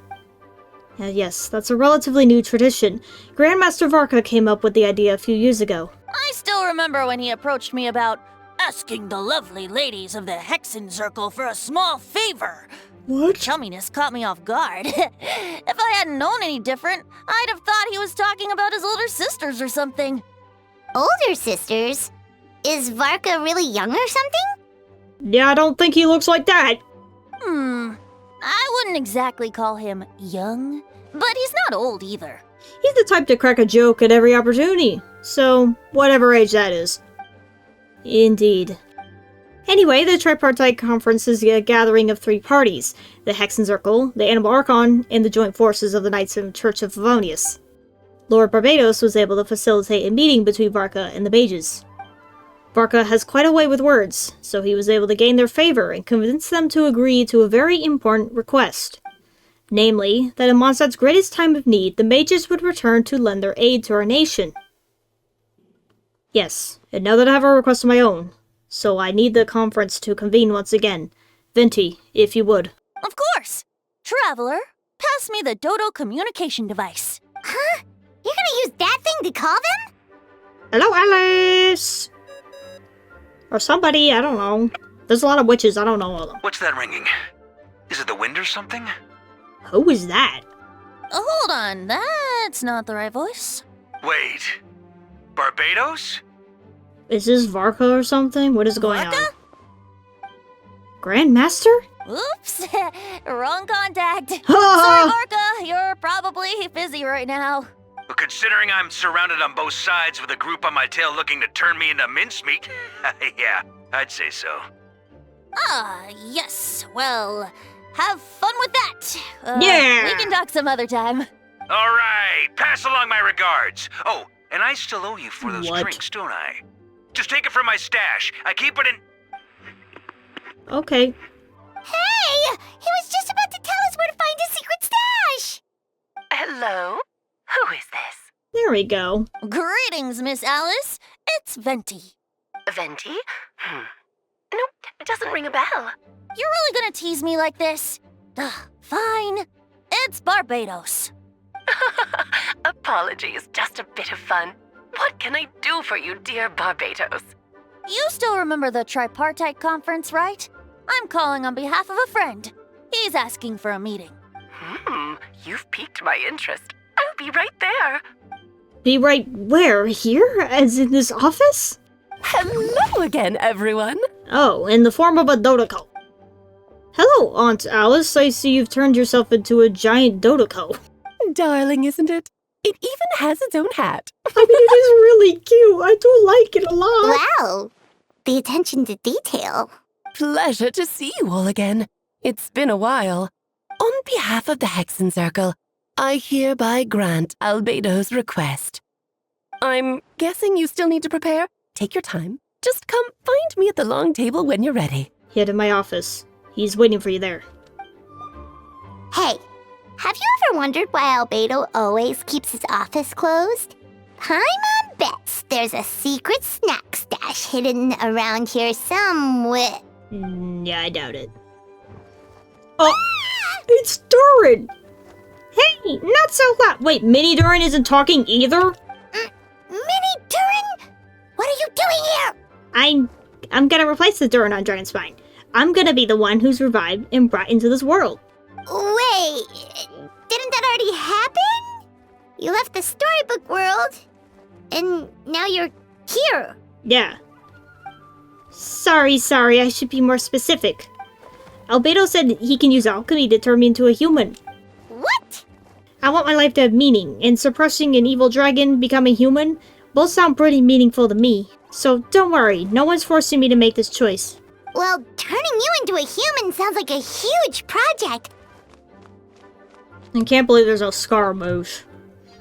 Yes, that's a relatively new tradition. Grandmaster Varka came up with the idea a few years ago. I still remember when he approached me about asking the lovely ladies of the Hexen Circle for a small favor. What? Chumminess caught me off guard. If I hadn't known any different, I'd have thought he was talking about his older sisters or something. Older sisters? Is Varka really young or something? Yeah, I don't think he looks like that. I wouldn't exactly call him young, but he's not old either. He's the type to crack a joke at every opportunity. So, whatever age that is. Indeed. Anyway, the Tripartite Conference is a gathering of three parties. The Hexen Circle, the Animal Archon, and the joint forces of the Knights of the Church of Favonius. Lord Barbados was able to facilitate a meeting between Varka and the mages. Varka has quite a way with words, so he was able to gain their favor and convince them to agree to a very important request. Namely, that in Mondstadt's greatest time of need, the mages would return to lend their aid to our nation. Yes, and now that I have a request of my own, so I need the conference to convene once again. Venti, if you would. Of course! Traveler, pass me the Dodo communication device. Huh? You're gonna use that thing to call them? Hello, Alice! Or somebody, I don't know. There's a lot of witches, I don't know all of them. What's that ringing? Is it the wind or something? Who is that? Hold on, that's not the right voice. Wait. Barbados? Is this Varka or something? What is going on? Grandmaster? Oops, wrong contact. Sorry, Varka, you're probably busy right now. Well, considering I'm surrounded on both sides with a group on my tail looking to turn me into mincemeat, yeah, I'd say so. Yes. Well, have fun with that. Yeah! We can talk some other time. All right, pass along my regards. Oh, and I still owe you for those drinks, don't I? Just take it from my stash. I keep it in... Okay. Hey! He was just about to tell us where to find his secret stash! Hello? Who is this? There we go. Greetings, Miss Alice. It's Venti. Venti? Nope, it doesn't ring a bell. You're really gonna tease me like this? Fine. It's Barbados. Apologies, just a bit of fun. What can I do for you, dear Barbados? You still remember the Tripartite Conference, right? I'm calling on behalf of a friend. He's asking for a meeting. You've piqued my interest. I'll be right there. Be right where? Here? As in this office? Hello again, everyone. Oh, in the form of a Dodoco. Hello, Aunt Alice. I see you've turned yourself into a giant Dodoco. Darling, isn't it? It even has its own hat. I mean, it is really cute. I do like it a lot. Wow. The attention to detail. Pleasure to see you all again. It's been a while. On behalf of the Hexen Circle, I hereby grant Albedo's request. I'm guessing you still need to prepare? Take your time. Just come find me at the long table when you're ready. Head to my office. He's waiting for you there. Hey, have you ever wondered why Albedo always keeps his office closed? Paimon bets there's a secret snack stash hidden around here somewhere. Yeah, I doubt it. Oh, it's Durin! Hey, not so loud. Wait, Mini Durin isn't talking either? Mini Durin? What are you doing here? I'm gonna replace the Durin on Dragonspine. I'm gonna be the one who's revived and brought into this world. Wait, didn't that already happen? You left the storybook world, and now you're here. Yeah. Sorry, I should be more specific. Albedo said he can use alchemy to turn me into a human. What? I want my life to have meaning, and suppressing an evil dragon, becoming human, both sound pretty meaningful to me. So don't worry, no one's forcing me to make this choice. Well, turning you into a human sounds like a huge project. I can't believe there's no Scaramouche.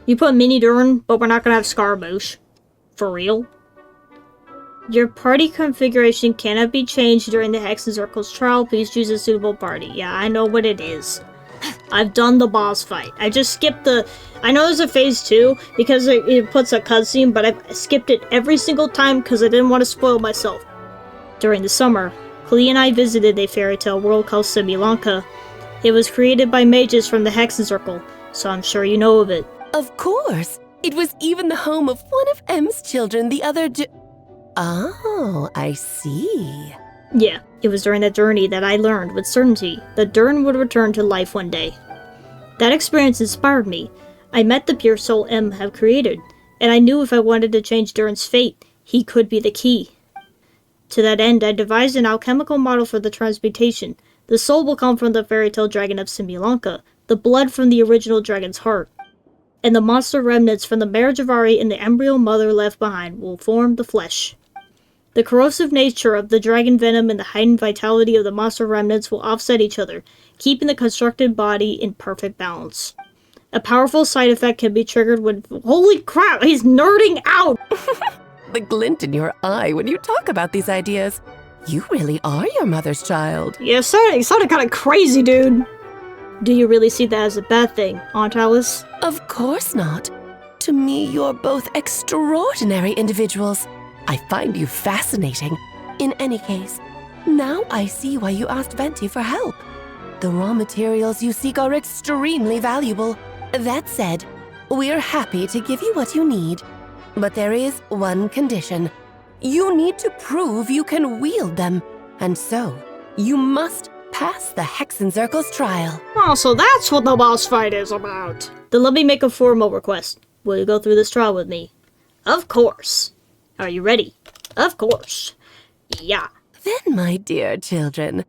You put Mini Durn, but we're not gonna have Scaramouche. For real? Your party configuration cannot be changed during the Hex and Circles trial. Please choose a suitable party. Yeah, I know what it is. I've done the boss fight. I just skipped the... I know there's a phase 2 because it puts a cutscene, but I skipped it every single time because I didn't want to spoil myself. During the summer, Klee and I visited a fairy tale world called Similanka. It was created by mages from the Hexen Circle, so I'm sure you know of it. Of course! It was even the home of one of M's children the other Oh, I see. Yeah, it was during that journey that I learned with certainty that Durn would return to life one day. That experience inspired me. I met the pure soul M have created, and I knew if I wanted to change Durn's fate, he could be the key. To that end, I devised an alchemical model for the transmutation. The soul will come from the fairy tale dragon of Similanka, the blood from the original dragon's heart, and the monster remnants from the marriage of Ari and the embryo mother left behind will form the flesh. The corrosive nature of the dragon venom and the heightened vitality of the monster remnants will offset each other, keeping the constructed body in perfect balance. A powerful side effect can be triggered when... Holy crap, he's nerding out! The glint in your eye when you talk about these ideas. You really are your mother's child. Yeah, it sounded kind of crazy, dude. Do you really see that as a bad thing, Aunt Alice? Of course not. To me, you're both extraordinary individuals. I find you fascinating. In any case, now I see why you asked Venti for help. The raw materials you seek are extremely valuable. That said, we're happy to give you what you need. But there is one condition. You need to prove you can wield them. And so, you must pass the Hexen Circle's trial. Oh, so that's what the boss fight is about. Then let me make a formal request. Will you go through this trial with me? Of course. Are you ready? Of course. Yeah. Then, my dear children,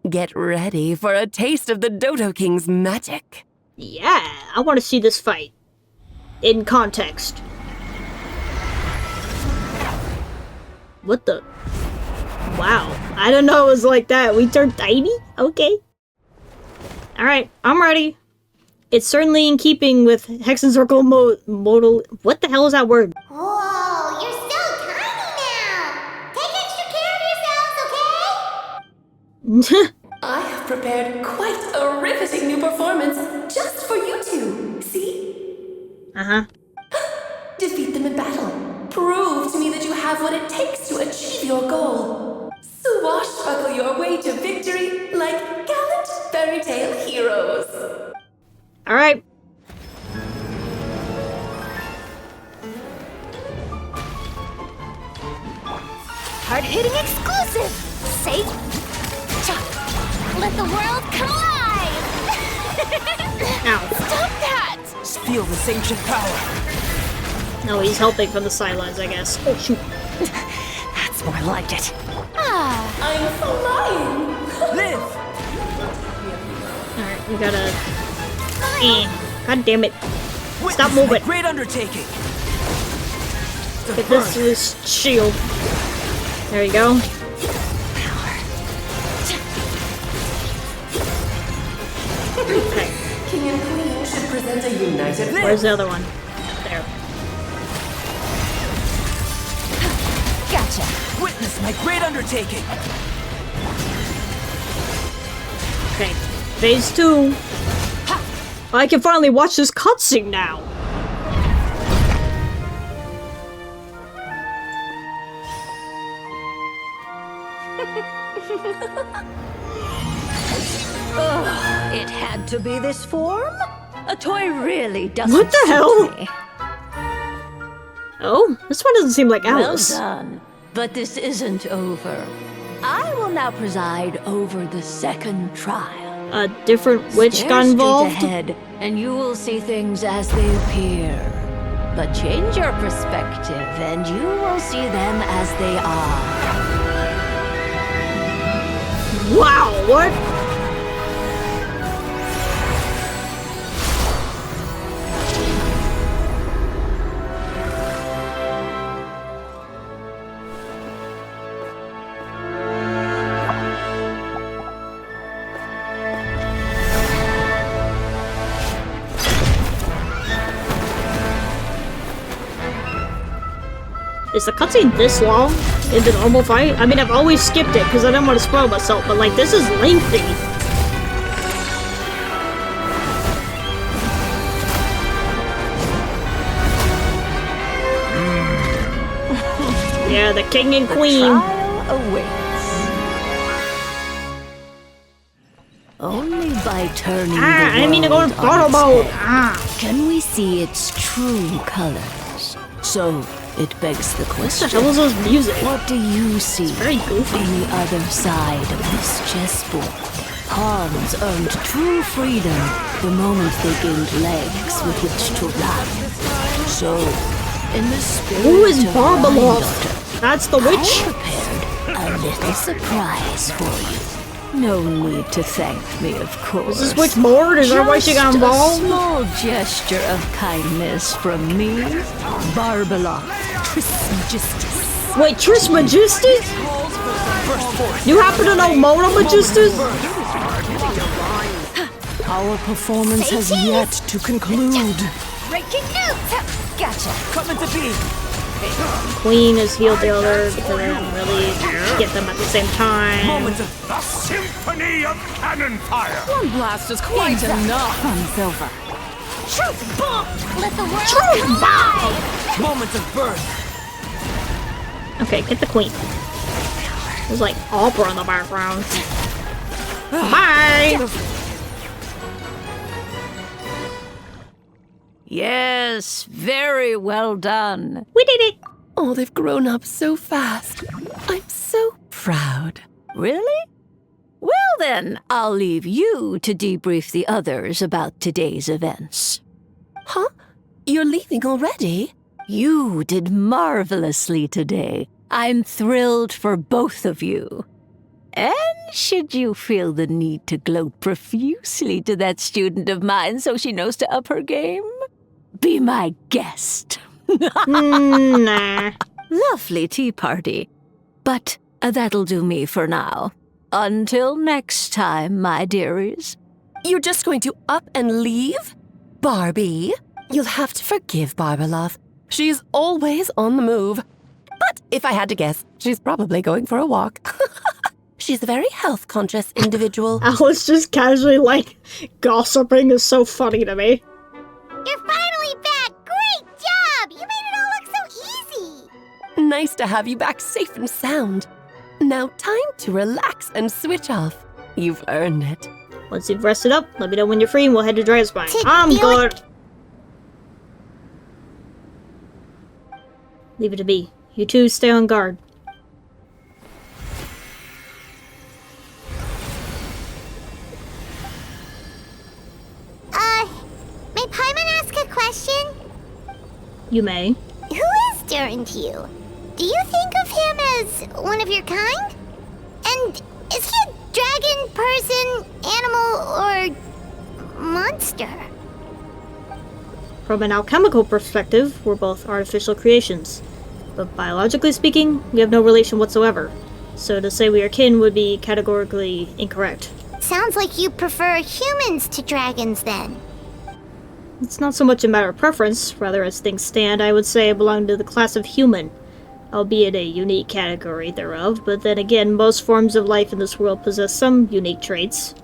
get ready for a taste of the Dodo King's magic. Yeah, I want to see this fight. In context. What the? Wow, I don't know it was like that. We turned tiny? Okay. Alright, I'm ready. It's certainly in keeping with Hexen Circle modal... What the hell is that word? Whoa, you're so tiny now! Take extra care of yourselves, okay? I have prepared quite a riveting new performance just for you two. See? Uh-huh. Defeat them in battle. Prove to me that you have what it takes to achieve your goal. Swashbuckle your way to victory like gallant fairy tale heroes. Alright. Hard-hitting exclusive! Say... Let the world come alive! Ow. Stop that! Feel this ancient power. No, he's helping from the sidelines, I guess. Oh, shoot. That's more like it. I'm flying! Live! Alright, we gotta... God damn it. Stop Witness moving. my great undertaking. Get this shield. There you go. Okay. King and Queen should present a united... Where's the other one? There. Gotcha. Witness my great undertaking. Okay. Phase 2. I can finally watch this cutscene now. Oh, it had to be this form? A toy really doesn't What the hell? suit me. Oh, this one doesn't seem like Alice. Well done, but this isn't over. I will now preside over the second trial. a different witch Stare got straight involved. ahead, and you will see things as they appear. But change your perspective, and you will see them as they are. Wow, what? Is the cutscene this long in the normal fight? I mean, I've always skipped it because I didn't want to spoil myself, but like, this is lengthy. Yeah, the king and queen. Trial awaits. Only by turning I mean to go in photo mode. Can we see its true colors? So it begs the question. What the hell is this music? What do you see? It's very goofy. On the other side of this chessboard? Pawns earned true freedom the moment they gained legs with which to run. So, in the spirit Who is of my Barbalov? daughter, That's the witch? I prepared a little surprise for you. No need to thank me, of course. Is this witch bored? Is that why she got involved? A small gesture of kindness from me, Barbaloth Trismegistus. Wait, Trismegistus? You happen to know Mona Magistus? Our performance has yet to conclude. Breaking news! Gotcha! Coming to be! Queen has healed the other because I didn't really get them at the same time. Moments of the symphony of cannon fire. One blast is quite enough. Runs over. Truth bomb! Let the world Truth bomb! Moments of birth. Okay, get the queen. There's like opera in the background. Bye! Yes, very well done. We did it! Oh, they've grown up so fast. I'm so proud. Really? Well then, I'll leave you to debrief the others about today's events. Huh? You're leaving already? You did marvelously today. I'm thrilled for both of you. And should you feel the need to gloat profusely to that student of mine so she knows to up her game, be my guest. Nah. Lovely tea party. But that'll do me for now. Until next time, my dearies. You're just going to up and leave? Barbie, you'll have to forgive Barbaloth. She's always on the move. But if I had to guess, she's probably going for a walk. She's a very health-conscious individual. Alice just casually, like, gossiping is so funny to me. You're finally back! Great job! You made it all look so easy! Nice to have you back safe and sound. Now time to relax and switch off. You've earned it. Once you've rested up, let me know when you're free and we'll head to Dragonspine. To I'm deal good. with- Leave it to me. You two stay on guard. May Paimon ask a question? You may. Who is Durin to you? Do you think of him as one of your kind? And is he a dragon, person, animal, or monster? From an alchemical perspective, we're both artificial creations. But biologically speaking, we have no relation whatsoever. So to say we are kin would be categorically incorrect. Sounds like you prefer humans to dragons then. It's not so much a matter of preference, rather as things stand, I would say I belong to the class of human, albeit a unique category thereof, but then again, most forms of life in this world possess some unique traits.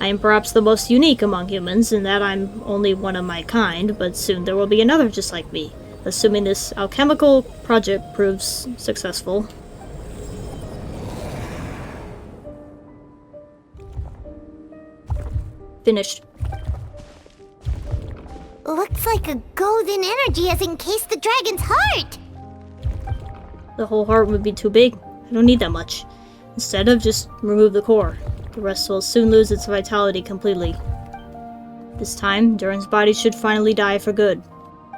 I am perhaps the most unique among humans, in that I'm only one of my kind, but soon there will be another just like me, assuming this alchemical project proves successful. Finished. Looks like a golden energy has encased the dragon's heart! The whole heart would be too big. I don't need that much. Instead of just remove the core. The rest will soon lose its vitality completely. This time, Durin's body should finally die for good.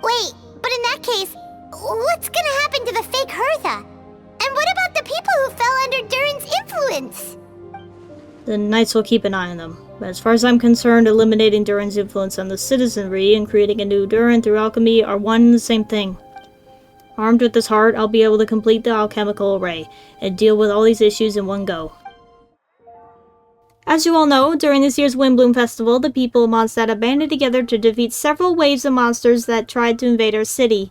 Wait, but in that case, what's gonna happen to the fake Hertha? And what about the people who fell under Durin's influence? The Knights will keep an eye on them. But as far as I'm concerned, eliminating Durin's influence on the citizenry and creating a new Durin through alchemy are one and the same thing. Armed with this heart, I'll be able to complete the alchemical array and deal with all these issues in one go. As you all know, during this year's Windbloom Festival, the people of Mondstadt have banded together to defeat several waves of monsters that tried to invade our city.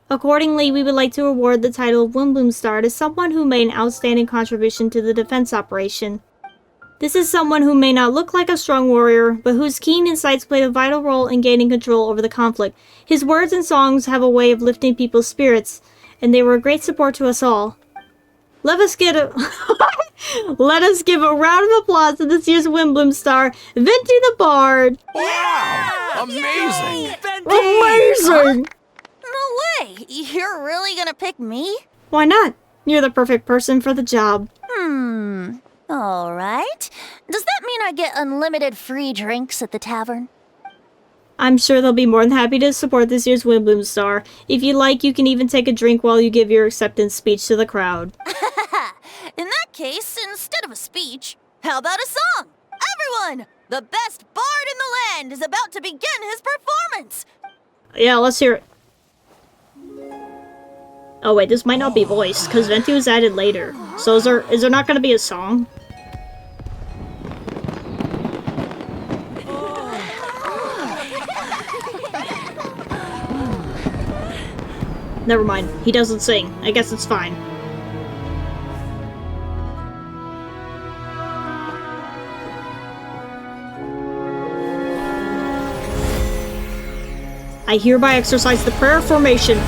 Accordingly, we would like to award the title of Windbloom Star to someone who made an outstanding contribution to the defense operation. This is someone who may not look like a strong warrior, but whose keen insights played a vital role in gaining control over the conflict. His words and songs have a way of lifting people's spirits, and they were a great support to us all. Let us give a round of applause to this year's Windbloom Star, Venti the Bard! Wow! Amazing! Amazing! No way! You're really gonna pick me? Why not? You're the perfect person for the job. Alright. Does that mean I get unlimited free drinks at the tavern? I'm sure they'll be more than happy to support this year's Windbloom Star. If you like, you can even take a drink while you give your acceptance speech to the crowd. In that case, instead of a speech, how about a song? Everyone! The best bard in the land is about to begin his performance! Yeah, let's hear it. Oh wait, this might not be voiced, because Venti was added later. So is there not going to be a song? Never mind, he doesn't sing. I guess it's fine. I hereby exercise the prayer formation.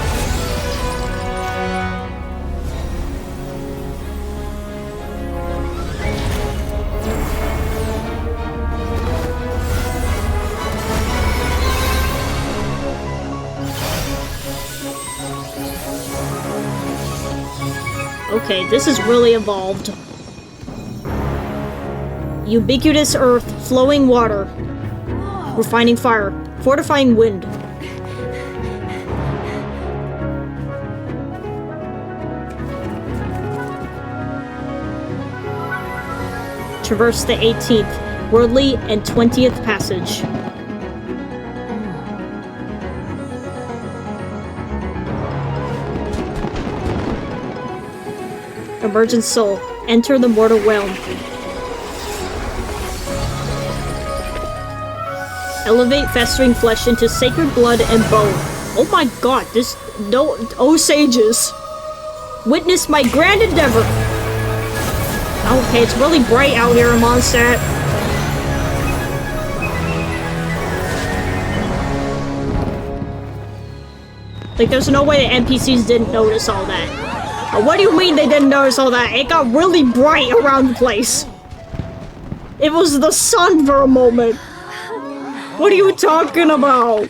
Okay, this is really evolved. Ubiquitous earth, flowing water, refining fire, fortifying wind. Traverse the 18th, worldly, and 20th passage. Emergent soul, enter the mortal realm. Elevate festering flesh into sacred blood and bone. Oh my god, oh sages. Witness my grand endeavor. Okay, it's really bright out here in Mondstadt. Like, there's no way the NPCs didn't notice all that. What do you mean they didn't notice all that? It got really bright around the place. It was the sun for a moment. What are you talking about?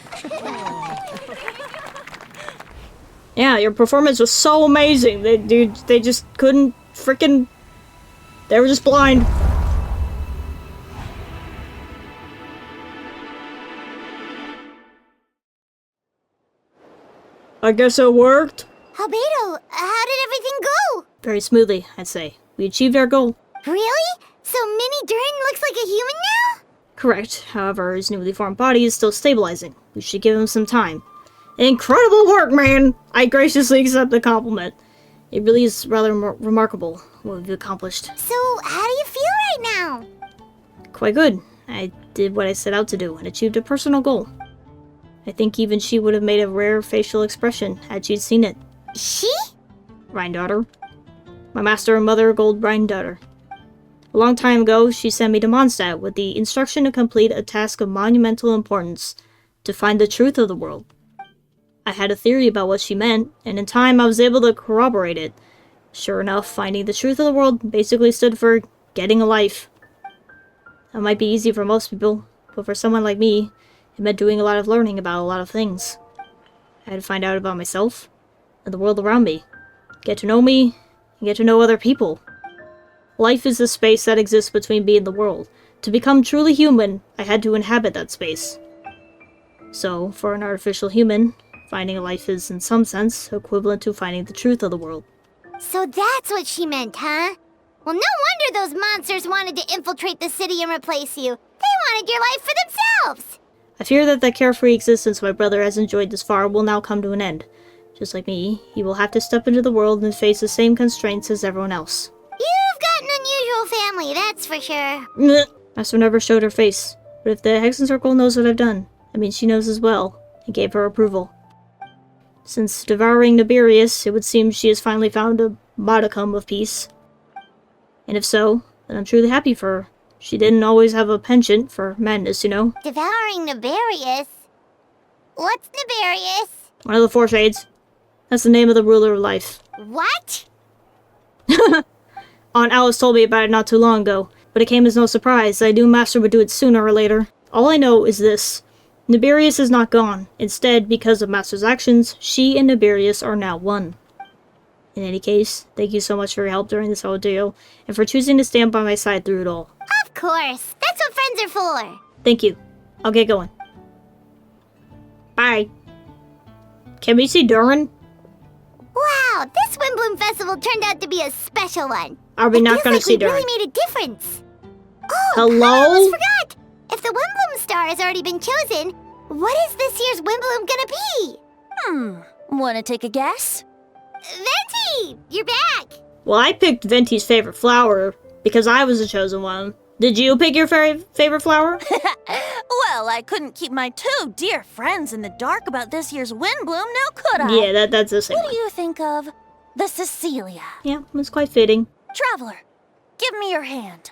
Yeah, your performance was so amazing. They just couldn't freaking... They were just blind. I guess it worked. Albedo, how did everything go? Very smoothly, I'd say. We achieved our goal. Really? So Mini Durin looks like a human now? Correct. However, his newly formed body is still stabilizing. We should give him some time. Incredible work, man! I graciously accept the compliment. It really is rather remarkable what we've accomplished. So, how do you feel right now? Quite good. I did what I set out to do and achieved a personal goal. I think even she would have made a rare facial expression had she seen it. She? Rhine-daughter. My master and mother, Gold Rhine-daughter. A long time ago, she sent me to Mondstadt with the instruction to complete a task of monumental importance, to find the truth of the world. I had a theory about what she meant, and in time I was able to corroborate it. Sure enough, finding the truth of the world basically stood for getting a life. That might be easy for most people, but for someone like me, it meant doing a lot of learning about a lot of things. I had to find out about myself, and the world around me. Get to know me, and get to know other people. Life is the space that exists between me and the world. To become truly human, I had to inhabit that space. So, for an artificial human, finding a life is, in some sense, equivalent to finding the truth of the world. So that's what she meant, huh? Well, no wonder those monsters wanted to infiltrate the city and replace you. They wanted your life for themselves! I fear that the carefree existence my brother has enjoyed this far will now come to an end. Just like me, he will have to step into the world and face the same constraints as everyone else. You've got an unusual family, that's for sure. Master never showed her face, but if the Hexen Circle knows what I've done, I mean she knows as well, and gave her approval. Since devouring Nibirius, it would seem she has finally found a modicum of peace. And if so, then I'm truly happy for her. She didn't always have a penchant for madness, you know? Devouring Nibirius? What's Nibirius? One of the Four Shades. That's the name of the ruler of life. What? Aunt Alice told me about it not too long ago, but it came as no surprise. I knew Master would do it sooner or later. All I know is this. Nibirius is not gone. Instead, because of Master's actions, she and Nibirius are now one. In any case, thank you so much for your help during this ordeal, and for choosing to stand by my side through it all. Of course. That's what friends are for. Thank you. I'll get going. Bye. Can we see Durin? Wow, this Windbloom Festival turned out to be a special one. Are we not going to see Durin? We really made a difference. Oh, hello? I almost forgot. If the Windbloom star has already been chosen, what is this year's Windbloom gonna be? Wanna take a guess? Venti! You're back! Well, I picked Venti's favorite flower because I was the chosen one. Did you pick your favorite flower? Well, I couldn't keep my two dear friends in the dark about this year's Windbloom, now could I? Yeah, that's the same What one. do you think of the Cecilia? Yeah, it's quite fitting. Traveler, give me your hand.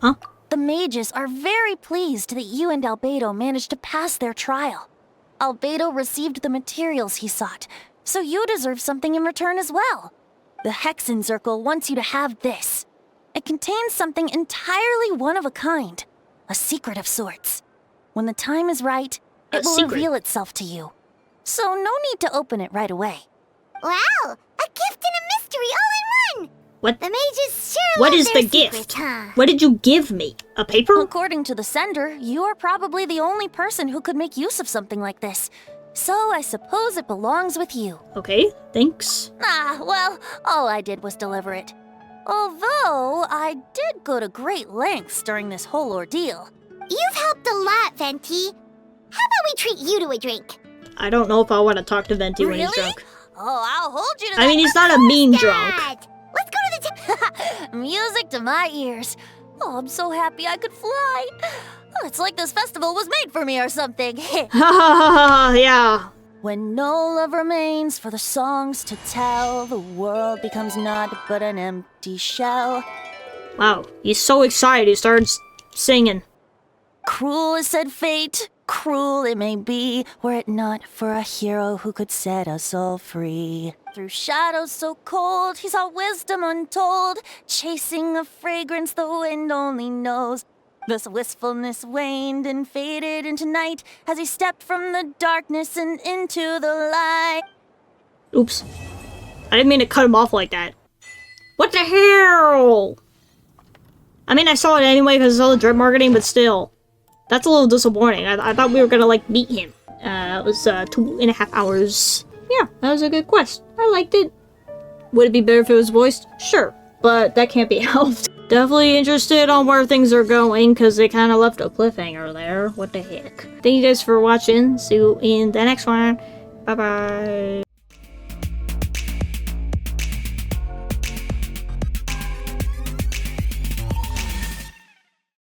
Huh? The mages are very pleased that you and Albedo managed to pass their trial. Albedo received the materials he sought, so you deserve something in return as well. The Hexen Circle wants you to have this. It contains something entirely one of a kind, a secret of sorts. When the time is right, it will reveal itself to you. So no need to open it right away. Wow, a gift and a mystery all in one! What? The mages sure What love is their the gift? secrets, huh? What did you give me? A paper? According to the sender, you are probably the only person who could make use of something like this. So I suppose it belongs with you. Okay, thanks. Well, all I did was deliver it. Although, I did go to great lengths during this whole ordeal. You've helped a lot, Venti. How about we treat you to a drink? I don't know if I want to talk to Venti when he's drunk. Oh, I'll hold you to I mean, he's not a mean drunk. Let's go to the music to my ears. Oh, I'm so happy I could fly. Oh, it's like this festival was made for me or something. Yeah. When no love remains for the songs to tell, the world becomes naught but an empty shell. Wow, he's so excited he starts singing. Cruel is said fate, cruel it may be, were it not for a hero who could set us all free. Through shadows so cold, he saw wisdom untold, chasing a fragrance the wind only knows. This wistfulness waned and faded into night as he stepped from the darkness and into the light. Oops. I didn't mean to cut him off like that. What the hell? I mean, I saw it anyway because I saw the drip marketing, but still. That's a little disappointing. I thought we were gonna, like, meet him. It was 2.5 hours. Yeah, that was a good quest. I liked it. Would it be better if it was voiced? Sure, but that can't be helped. Definitely interested on where things are going, because they kind of left a cliffhanger there. What the heck. Thank you guys for watching. See you in the next one. Bye-bye.